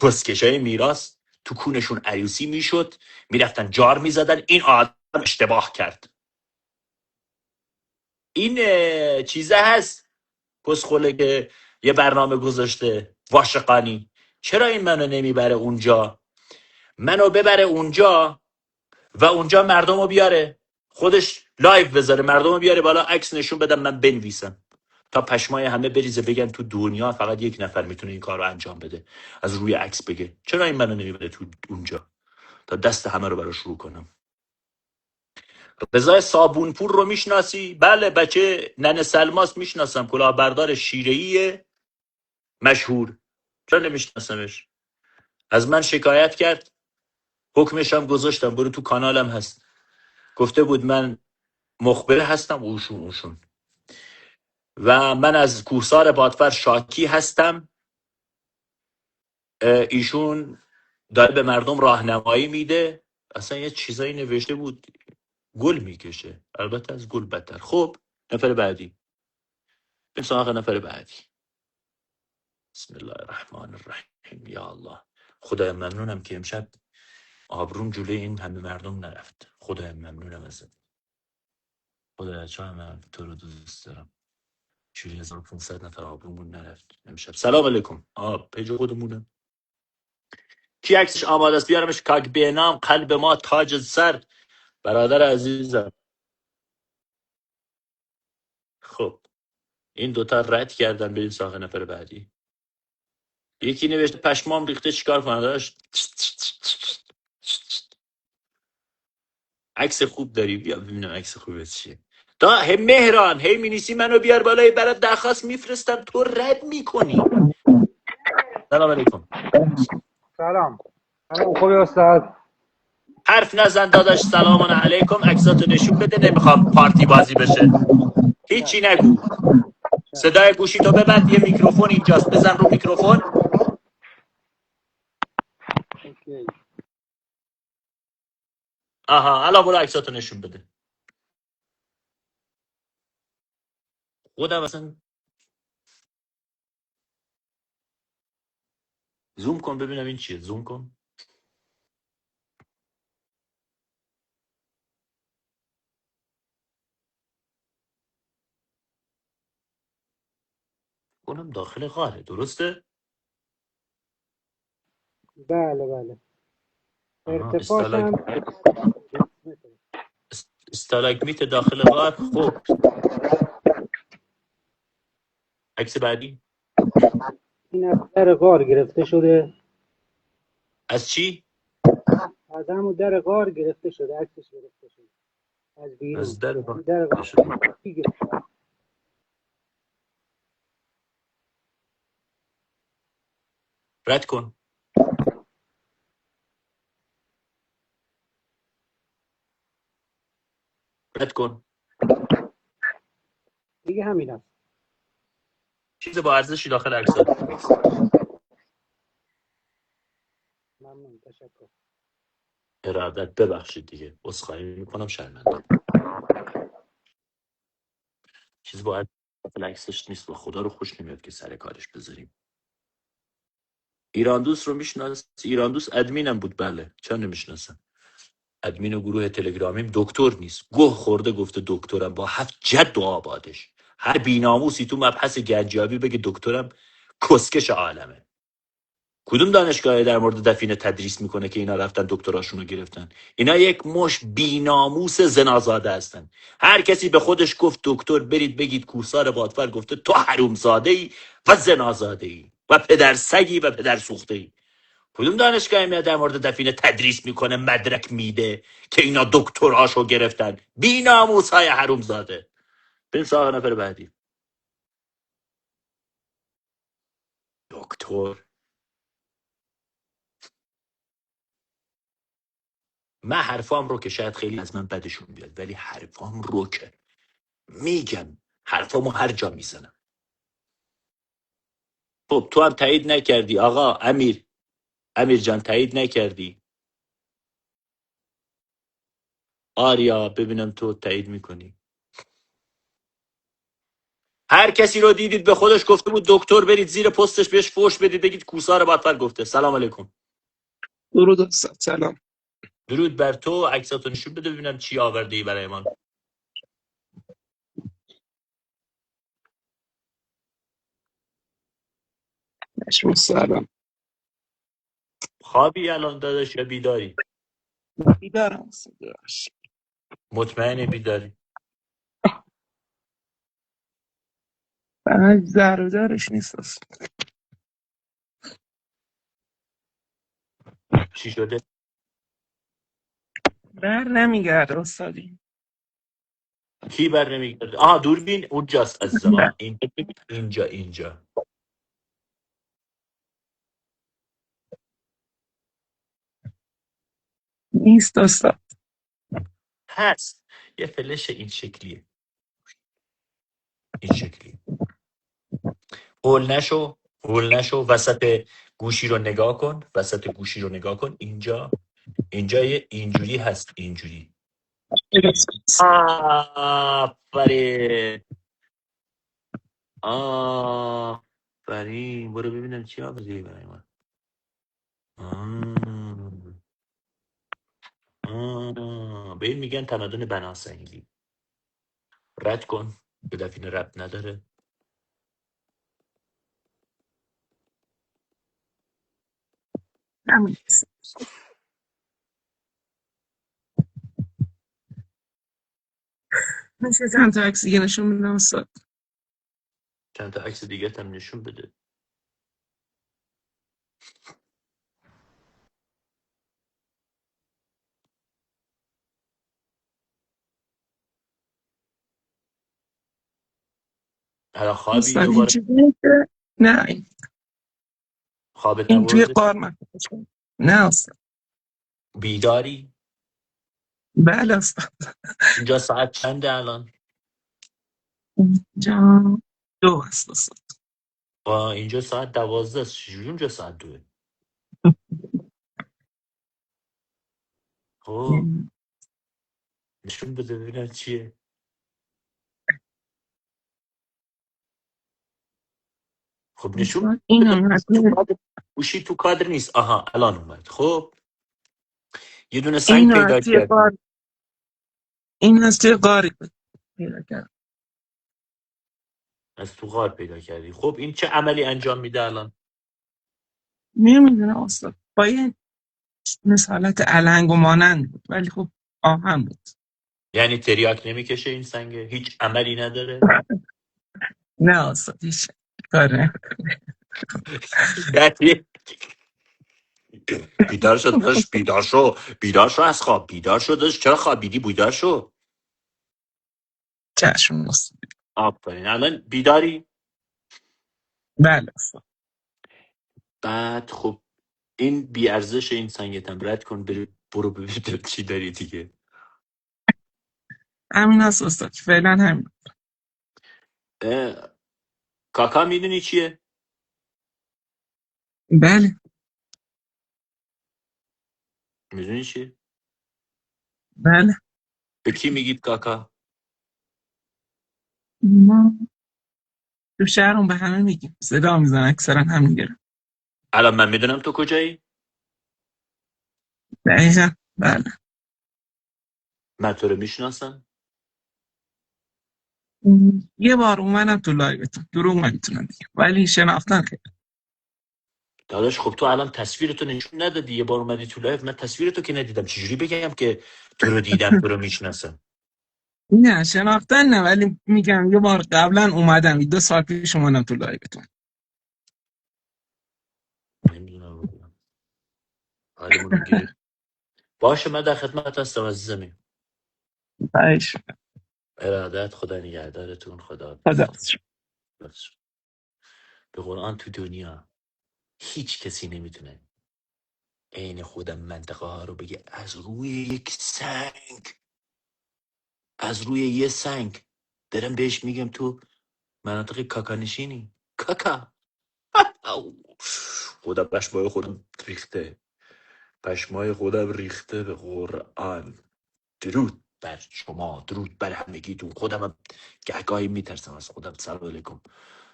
کسکش های میراث تو کونشون عروسی میشد، میرفتن جار میزدن. این آدم اشتباه کرد. این چیزه هست کسخله که یه برنامه گذاشته واشقانی. چرا این منو نمیبره اونجا؟ منو ببره اونجا و اونجا مردم رو بیاره، خودش لایو بذاره، مردم رو بیاره بالا، عکس نشون بدم، من بنویسم تا پشمای همه بریزه بگن تو دنیا فقط یک نفر میتونه این کار رو انجام بده. از روی عکس بگه چرا این منو نمیبره تو اونجا تا دست همه رو براش رو کنم. رضای صابونپور رو میشناسی؟ بله بچه ننه سلماس میشناسم، کلاهبردار شیره‌ای مشهور. چرا نمیشناسمش؟ از من شکایت کرد، حکمش هم گذاشتم، برو تو کانالم هست. گفته بود من مخبر هستم اوشون و من از کوهسار بادفر شاکی هستم. ایشون داره به مردم راهنمایی میده. اصلا یه چیزایی نوشته بود گل میکشه، البته از گل بدتر. خب نفر بعدی. بریم سراغ نفر بعدی. بسم الله الرحمن الرحیم. یا الله. خدای ممنونم که امشب آبروم جلوی این همه مردم نرفت. خدای ممنونم ازت. خدای چه من تو رو دوست دارم. چوری 1500 نفر آبرومون نرفت امشب. سلام علیکم. پیج خودمونه. کی عکسش آماده است بیارمش کاک بینام. قلب ما تاج سر. برادر عزیزم. خب این دوتا رد کردن. بریم سراغ نفر بعدی. یکی نوشته پشمام ریخته چیکار کنم داشت. عکس خوب داری بیا ببینم عکس خوبت چیه. تا هم مهران هی مینیسی منو بیار بالای برات درخواست میفرستم تو رد میکنی. سلام علیکم. سلام. خوبی استاد؟ حرف نزن داداش. سلام علیکم. عکساتو نشون بده. نمیخوام پارتی بازی بشه. هیچی نگو. صدای گوشی تو ببند. یه میکروفون اینجاست، بزن رو میکروفون. اوکی. آها الان برو عکساتو نشون بده. خودم اصلا زوم کن ببینم این چیه. زوم کن. اونم داخل غاره درسته؟ بله بله. آها ارتفاعش هم استالاگمیت داخل غار. خب عکس بعدی. این از در غار گرفته شده. از چی؟ از همون در غار گرفته شده. عکسش گرفته شده از بیرون. از در غار در غار شده. گرفته. رد کن. رد کن. دیگه همین است. چیز با ارزشی داخل عکسات نیست. ممنون. تشکر. ارادت. ببخشید دیگه. عذرخواهی میکنم. شرمنده. چیز با ارزشی داخل عکسش نیست و خدا رو خوش نمیاد که سر کارش بذاریم. ایران دوست رو میشناس؟ ایران دوست ادمینم بود. بله چرا نمیشناسم. ادمین گروه تلگرامیم. دکتر نیست. گوه خورده گفته دکترم با 7 جد و آبادش. هر بیناموسی تو مبحث گنجیابی بگه دکترم کسکش عالمه. کدوم دانشگاه در مورد دفینه تدریس میکنه که اینا رفتن دکتراشون رو گرفتن؟ اینا یک مش بیناموس زنازاده هستن. هر کسی به خودش گفت دکتر، برید بگید کوسار بادفر گفته تو حرومزاده ای و زنازاده ای و پدر سگی و پدر سوخته ای. کدوم دانشگاهی میاد در مورد دفینه تدریس میکنه، مدرک میده که اینا دکتراشو گرفتن؟ بیناموس های حرومزاده. بریم سراغ نفر بعدی. دکتر. من حرفام رو که شاید خیلی از من بدشون بیاد، ولی حرفام رو که میگم، حرفامو هر جا میزنم. خب تو هم تایید نکردی آقا امیر جان، تایید نکردی. آریا ببینم تو تایید میکنی. هر کسی رو دیدید به خودش گفته بود دکتر، برید زیر پستش بهش فوش بدید، بگید کوسار بادفر گفته. سلام علیکم. درود استاد، سلام. درود بر تو. عکساتو نشون بده ببینم چی آورده ای برای من. سلام. خوابی الان داداش یا بیداری؟ بیدارم استاد. مطمئنی بیداری؟ فقط ذره ذره‌اش نیست استاد. چی شده؟ بر نمیگرده استادی. کی بر نمیگرده؟ آها دوربین اونجاست عزیزم. نه اینجا ببین. اینجا نیست استاد. هست. یه فلش این شکلیه. این شکلی. هول نشو. وسط گوشی رو نگاه کن. اینجا یه اینجوری هست. اینجوری. آفرین. برو ببینم چی آورده برای من. به این میگن تمدن بناسنگی. رد کن. به دفینه ربط نداره. همین. میشه چند تا عکس دیگه نشون بدم استاد؟ چند تا عکس دیگه هم نشون بده. الان خوابی استاد این دوباره؟ چیزی که نه خوابت این توی نبرده؟ قارمه. نه استاد. بیداری؟ بله استاد. اینجا ساعت چنده الان؟ اینجا 2 است استاد. اینجا ساعت 12 است. چجوری اونجا ساعت 2؟ خب نشون بده ببینم چیه. خب نشون استاد این بده. هم گوشی تو کادر نیست. آها الان اومد. خب یه دونه سنگ این پیدا از توی کردی. قار، این از توی قاری پیدا کردم. از تو غار پیدا کردی. خب این چه عملی انجام میده الان؟ نمیدونم استاد، با یه مثل حالت علنگ و مانند بود ولی خب آهن بود. یعنی تریاک نمیکشه این سنگه؟ هیچ عملی نداره؟ نه استاد هیچ کاره. یعنی بیدار شد داشت. بیدار شو از خواب. بیدار شد داشت. چرا خوابیدی؟ بیدار شو. چشم استاد. آفرین. الان بیداری؟ بله استاد. بعد خب این بیارزش این سنگتم رد کن. برو ببین چی داری دیگه. همین است استاد، فعلا همین. کاکا میدونی چیه؟ بله. میدونی چیه؟ بله به کی میگید کاکا؟ ما تو شهرم به همه میگیم، صدا میزن اکثرا هم میگیرن. الان من میدونم تو کجایی؟ دقیقا بله. من تو رو میشناسم. یه بار اومدم تو لایوتون، دروغ نمیتونم بگم ولی شناختن خیلی. داداش خب تو الان تصویرتو نشون ندادی، یه بار اومدی تو لایف، من تصویرتو که ندیدم، چجوری بگم که تو رو دیدم تو رو میشناسم؟ نه شناختن نه، ولی میگم یه بار قبلا اومدم 2 سال پیش اومدم تو لایوتون. نمیدونم، حالمون رو گرفت. باشه من در خدمت هستم عزیزمی. باش ارادت، خدا نگهدارتون، خدا خدا. بس. به قرآن تو دنیا هیچ کسی نمیتونه عین خودم منطقه ها رو بگه از روی یک سنگ، از روی یه سنگ دارم بهش میگم تو مناطق کاکانشینی کاکا. او. خدا پشمای خودم ریخته، پشمای خودم ریخته به قرآن. درود بر شما، درود بر همگیتون. خودم هم گهگاهی میترسم از خودم. سلام علیکم.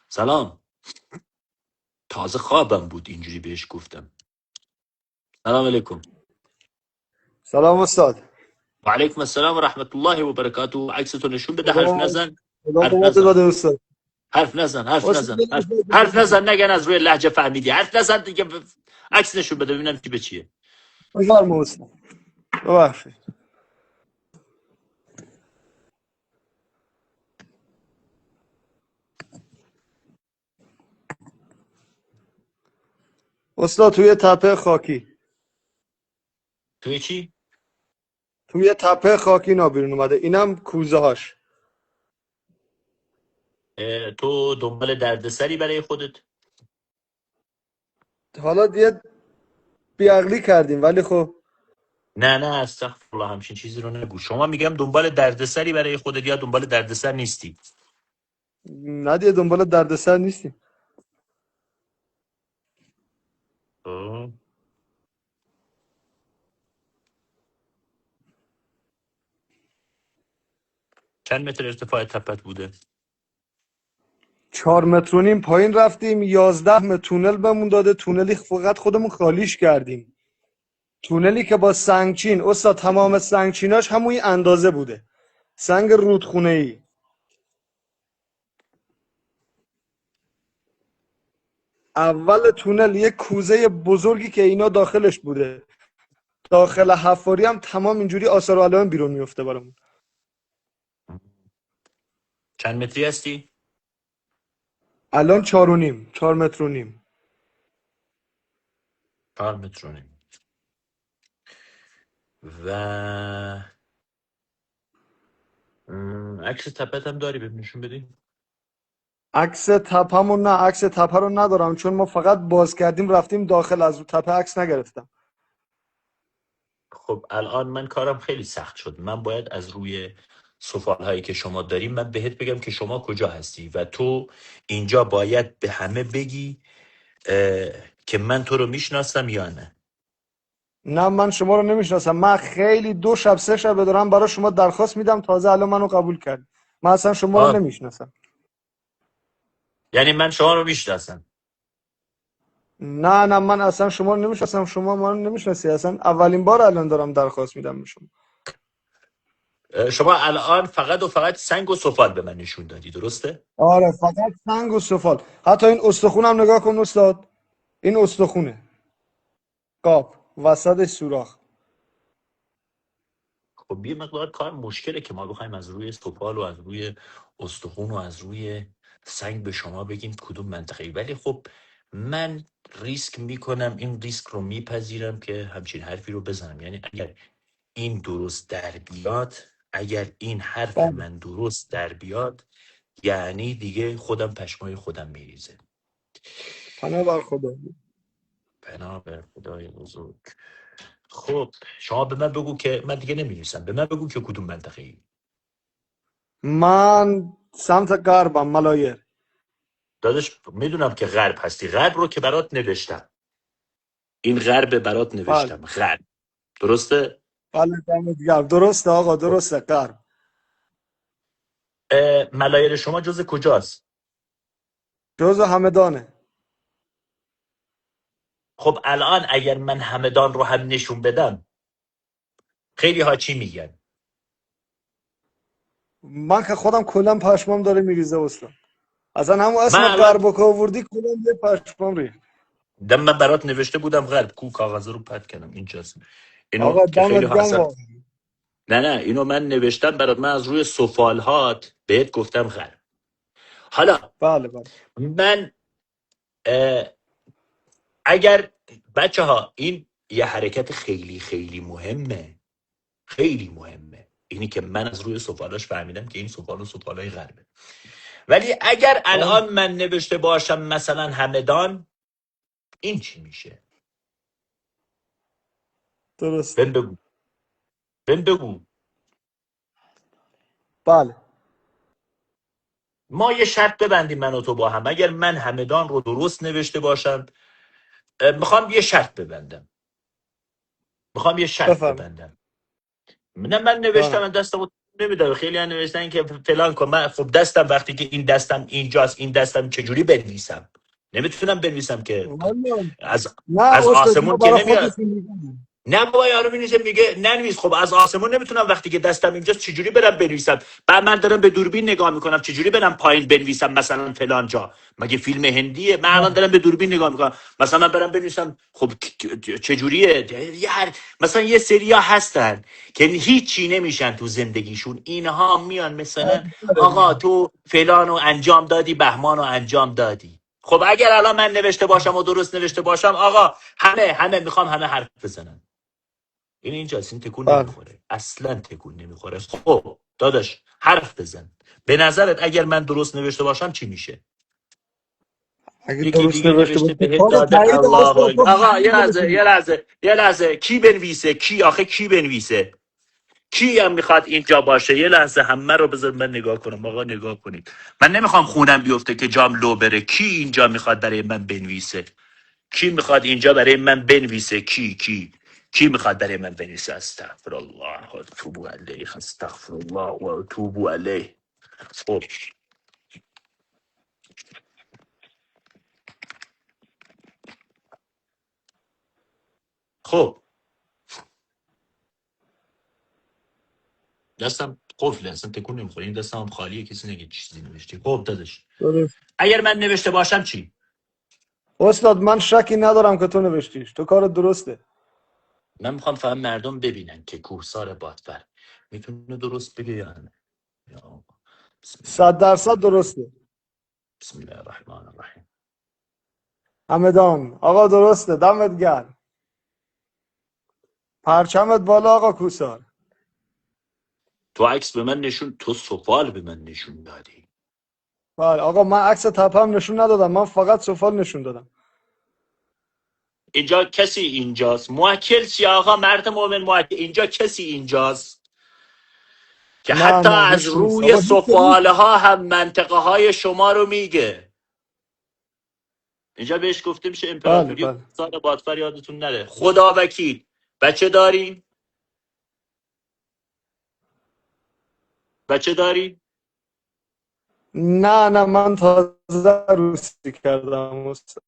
سلام. تازه خوابم بود اینجوری بهش گفتم. سلام علیکم. سلام استاد. و علیکم السلام و رحمت الله و برکاته. عکستو نشون بده. خدا حرف نزن، خدا حرف قوت نزن، بده استاد. حرف نزن، حرف استاد نزن، حرف نزن. نگن از روی لهجه فهمیدی. حرف نزن دیگه. عکس نشون بده ببینم چی به چیه. بفرما استاد. ببخشید. استاد توی تپه خاکی، توی چی؟ توی تپه خاکی نابیرون اومده، اینم کوزه هاش. تو دنبال دردسری برای خودت؟ حالا دیگه بیعقلی کردیم ولی خب نه نه استغفرالله، همچین چیزی رو نگو. شما میگم دنبال دردسری برای خودت یا دنبال دردسر نیستی؟ نه دیگه دنبال دردسر نیستیم. آه. چند متر ارتفاع تپت بوده؟ 4 متر و نیم پایین رفتیم، 11 متر تونل بهمون داده، تونلی فقط خودمون خالیش کردیم. تونلی که با سنگچین استاد، تمام سنگچیناش همون اندازه بوده، سنگ رودخونه ای. اول تونل یک کوزه بزرگی که اینا داخلش بوده، داخل حفاری هم تمام اینجوری آثار و علائم بیرون میفته برامون. چند متری هستی؟ الان 4 و نیم، 4 متر و نیم. 4 متر و نیم. و عکس تپت هم داری بهم نشون بدی؟ عکس تپمون نه، عکس تپه رو ندارم چون ما فقط باز کردیم رفتیم داخل، از رو تپه عکس نگرفتم. خب الان من کارم خیلی سخت شد. من باید از روی سفال هایی که شما داری من بهت بگم که شما کجا هستی و تو اینجا باید به همه بگی که من تو رو میشناسم یا نه. نه من شما رو نمیشناسم، من خیلی 2 شب 3 شب دارم برای شما درخواست میدم، تازه الان منو قبول کرد. من اصلا شما رو آه. نمیشناسم. یعنی من شما رو میشناسم؟ نه من اصلا شما رو نمیشناسم، شما ما رو نمیشناسی اصلا. اولین بار الان دارم درخواست میدم به شما. شما الان فقط و فقط سنگ و سفال به من نشون دادی، درسته؟ آره فقط سنگ و سفال. حتی این استخونم نگاه کن استاد، این استخونه قاب وسطش سوراخ. خب یه مقدار کار مشکله که ما بخوایم از روی سفال و از روی استخون و از روی سنگ به شما بگیم کدوم منطقه‌ای، ولی خب من ریسک میکنم، این ریسک رو میپذیرم که همچین حرفی رو بزنم. یعنی اگر این درست در بیاد، اگر این حرف بله. من درست در بیاد، یعنی دیگه خودم پشمای خودم میریزه. پناه بر خدا. بنا به خدای بزرگ. خب شما به من بگو که من دیگه نمی‌نویسم، به من بگو که کدوم منطقه ای. من سمت غربم، ملایر. داداش میدونم که غرب هستی، غرب رو که برات نوشتم، این غرب برات بله نوشتم، غرب، درسته؟ بله دمت گرم. درسته آقا، درسته غرب. ملایر شما جز کجاست؟ جزء همدانه. خب الان اگر من همدان رو هم نشون بدم، خیلی ها چی میگن؟ من که خودم کلا پشمام داره میریزه استاد. اصلا همون من اسم الان غرب که آوردی کلا یه پشمام ریخت. من برات نوشته بودم غرب، کو کاغذ رو پرت کردم اینجاست. اینو آقا که خیلی دمت ها گرم اصلا، واقعا. نه اینو من نوشتم برات، من از روی سفالهات بهت گفتم غرب. حالا بله بله من اه، اگر بچه ها، این یه حرکت خیلی خیلی مهمه، خیلی مهمه، اینی که من از روی سفالاش فهمیدم که این سفال و سفالای غربه. ولی اگر بله. الان من نوشته باشم مثلا همدان، این چی میشه؟ درسته. بهم بگو، بهم بگو. بله ما یه شرط ببندیم من و تو با هم، اگر من همدان رو درست نوشته باشم، میخوام یه شرط ببندم، میخوام یه شرط بفهم. ببندم. نه من نوشتم، جانم. من دستمو نمیدم. خیلی ها نوشتن که فلان کن. من خب دستم وقتی که این دستم اینجاست، این دستم چجوری بنویسم؟ نمیتونم بنویسم که والا از نه از استاد آسمون ما که برای نمیاد. خودتون میگم. نه بابا، یارو مینویسه میگه ننویس. خب از آسمون نمیتونم وقتی که دستم اینجاست چجوری برم بنویسم؟ بعد من دارم به دوربین نگاه میکنم، چجوری برم پایین بنویسم مثلا فلان جا؟ مگه فیلم هندیه؟ من الان دارم به دوربین نگاه میکنم، مثلا برم بنویسم. خب چجوریه؟ مثلا یه سریا هستن که هیچی نمیشن تو زندگیشون، اینها میان مثلا آقا تو فلان رو انجام دادی، بهمان رو انجام دادی. خب اگر الان من نوشته باشم و درست نوشته باشم، آقا همه میخوام همه حرف بزنن. این اینجاست، این تکون بله نمیخوره، اصلا تکون نمیخوره. خب داداش حرف بزن. به نظرت اگر من درست نوشته باشم چی میشه؟ اگه یکی درست دیگه نوشته نوشته باشه بهت کار داده تایید الله استاد تو اکبر. آقا یه خودتون لحظه یه میگم. لحظه یه لحظه، کی بنویسه؟ کی آخه کی بنویسه؟ کی هم میخواد اینجا باشه؟ یه لحظه همه رو بذار من نگاه کنم. آقا نگاه کنید، من نمیخوام خونم بیفته که جام لو بره. کی اینجا میخواد برای من بنویسه؟ کی میخواد اینجا برای من بنویسه؟ کی میخواد برای من بنویسه؟ استغفر الله و اتوب الیه، استغفر الله و اتوب الیه. خب خب دستم قفله، اصلا تکون نمیخوره. این دستم هم خالیه، کسی نگه چیزی نوشتی. خب داداش درست. اگر من نوشته باشم چی؟ استاد من شکی ندارم که تو نوشتیش، تو کار درسته. من میخوام فهم مردم ببینن که کوهسار بادفر میتونه درست بگه یا نه. یا آقا. بسم الله 100% درسته. بسم الله الرحمن الرحیم. همدان آقا درسته، دمت گرم. پرچمت بالا آقا کوسار. تو عکس به من نشون، تو سفال به من نشون دادی. بله آقا من عکس تپم نشون ندادم، من فقط سفال نشون دادم. اینجا کسی اینجاست موکل چی آقا؟ مرد مومن موکل اینجا کسی اینجاست که نه حتی نه از هیچ نیست روی آقا، هیچ نیست. سفاله ها هم منطقه های شما رو میگه. اینجا بهش گفته میشه بله امپراتوری بله. کوهسار بادفر. یادتون نره. خدا وکیل بچه داری؟ بچه داری؟ نه من تازه عروسی کردم استاد.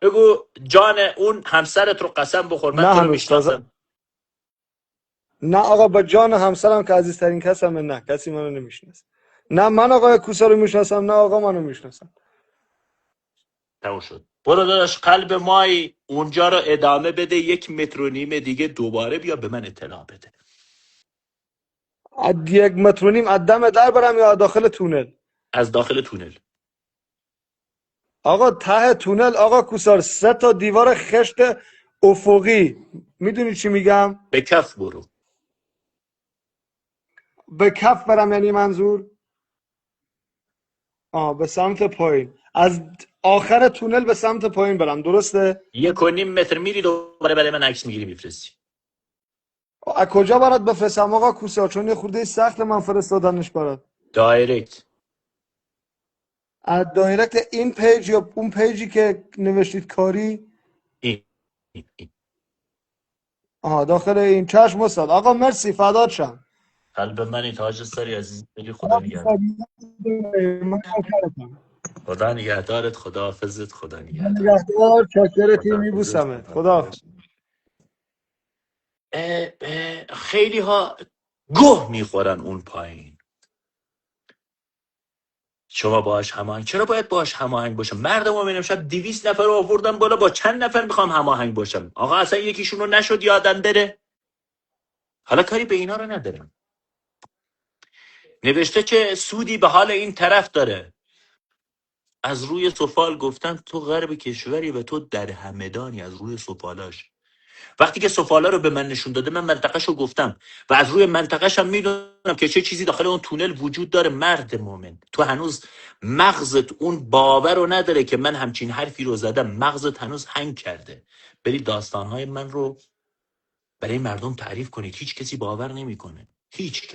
بگو جان اون همسرت رو قسم بخور من نه تو رو هنوز تازه. میشناسم. نه آقا با جان همسرم که عزیزترین کسمه، نه کسی منو نمیشناسه. نه من آقای کوسا رو میشناسم، نه آقا منو میشناسم. تموم شد. برو داداش قلب مایی اونجا رو ادامه بده. 1.5 متر دیگه دوباره بیا به من اطلاع بده. از 1.5 متر از دم در برم یا داخل تونل؟ از داخل تونل. آقا ته تونل آقا کوسار 3 تا دیوار خشت افقی، میدونی چی میگم؟ به کف برو. به کف برم یعنی منظور به سمت پایین، از آخر تونل به سمت پایین برم، درسته؟ 1.5 متر میری دوباره برای من عکس میگیری میفرستی. از کجا برات بفرستم آقا کوسار؟ چون یه خورده سخت من فرستادنش برات. دایرکت. از دایرکت این پیج یا اون پیجی که نوشتید کاری؟ این. داخل این. چشم استاد. آقا مرسی فدات شم. قلب منی تاج سری عزیز. بگی خدا آقا نگهدار. من نوکرتم. خدا نگهدارت. خدا حافظت. خدا خدا نگهدارت. نگهدار. چاکرتی، خدا حافظت. میبوسمت. خدا خدا. حافظت. خیلی ها گه میخورن اون پایین. شما باهاش هماهنگ، چرا باید باهاش هماهنگ باشم؟ مرد مومن امشب 200 نفر رو آوردم بالا، با چند نفر میخوام هماهنگ باشم؟ آقا اصلا یکیشون رو نشد یادم بره. حالا کاری به اینا رو ندارم. نوشته که سودی به حال این طرف داره. از روی سفال گفتن تو غرب کشوری و تو در همدانی. از روی سفالاش، وقتی که سفالا رو به من نشون داده من منطقهش رو گفتم و از روی منطقهش هم میدونم که چه چیزی داخل اون تونل وجود داره. مرد مومن، تو هنوز مغزت اون باور رو نداره که من همچین حرفی رو زدم. مغزت هنوز هنگ کرده. برید داستانهای من رو برای مردم تعریف کنید. هیچ کسی باور نمیکنه. هیچ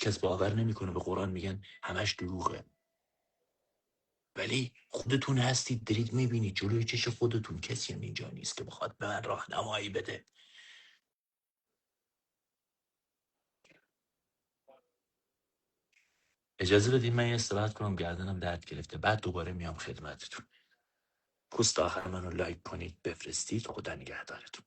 کس باور نمیکنه. به قرآن میگن همش دروغه. ولی خودتون هستید دارید میبینید جلوی چش خودتون. کسی هم اینجا نیست که بخواد به من راهنمایی بده. اجازه بدید من یه استراحت کنم، گردنم درد گرفته، بعد دوباره میام خدمتتون. پست آخر منو لایک کنید، بفرستید. خدا نگهدارتون.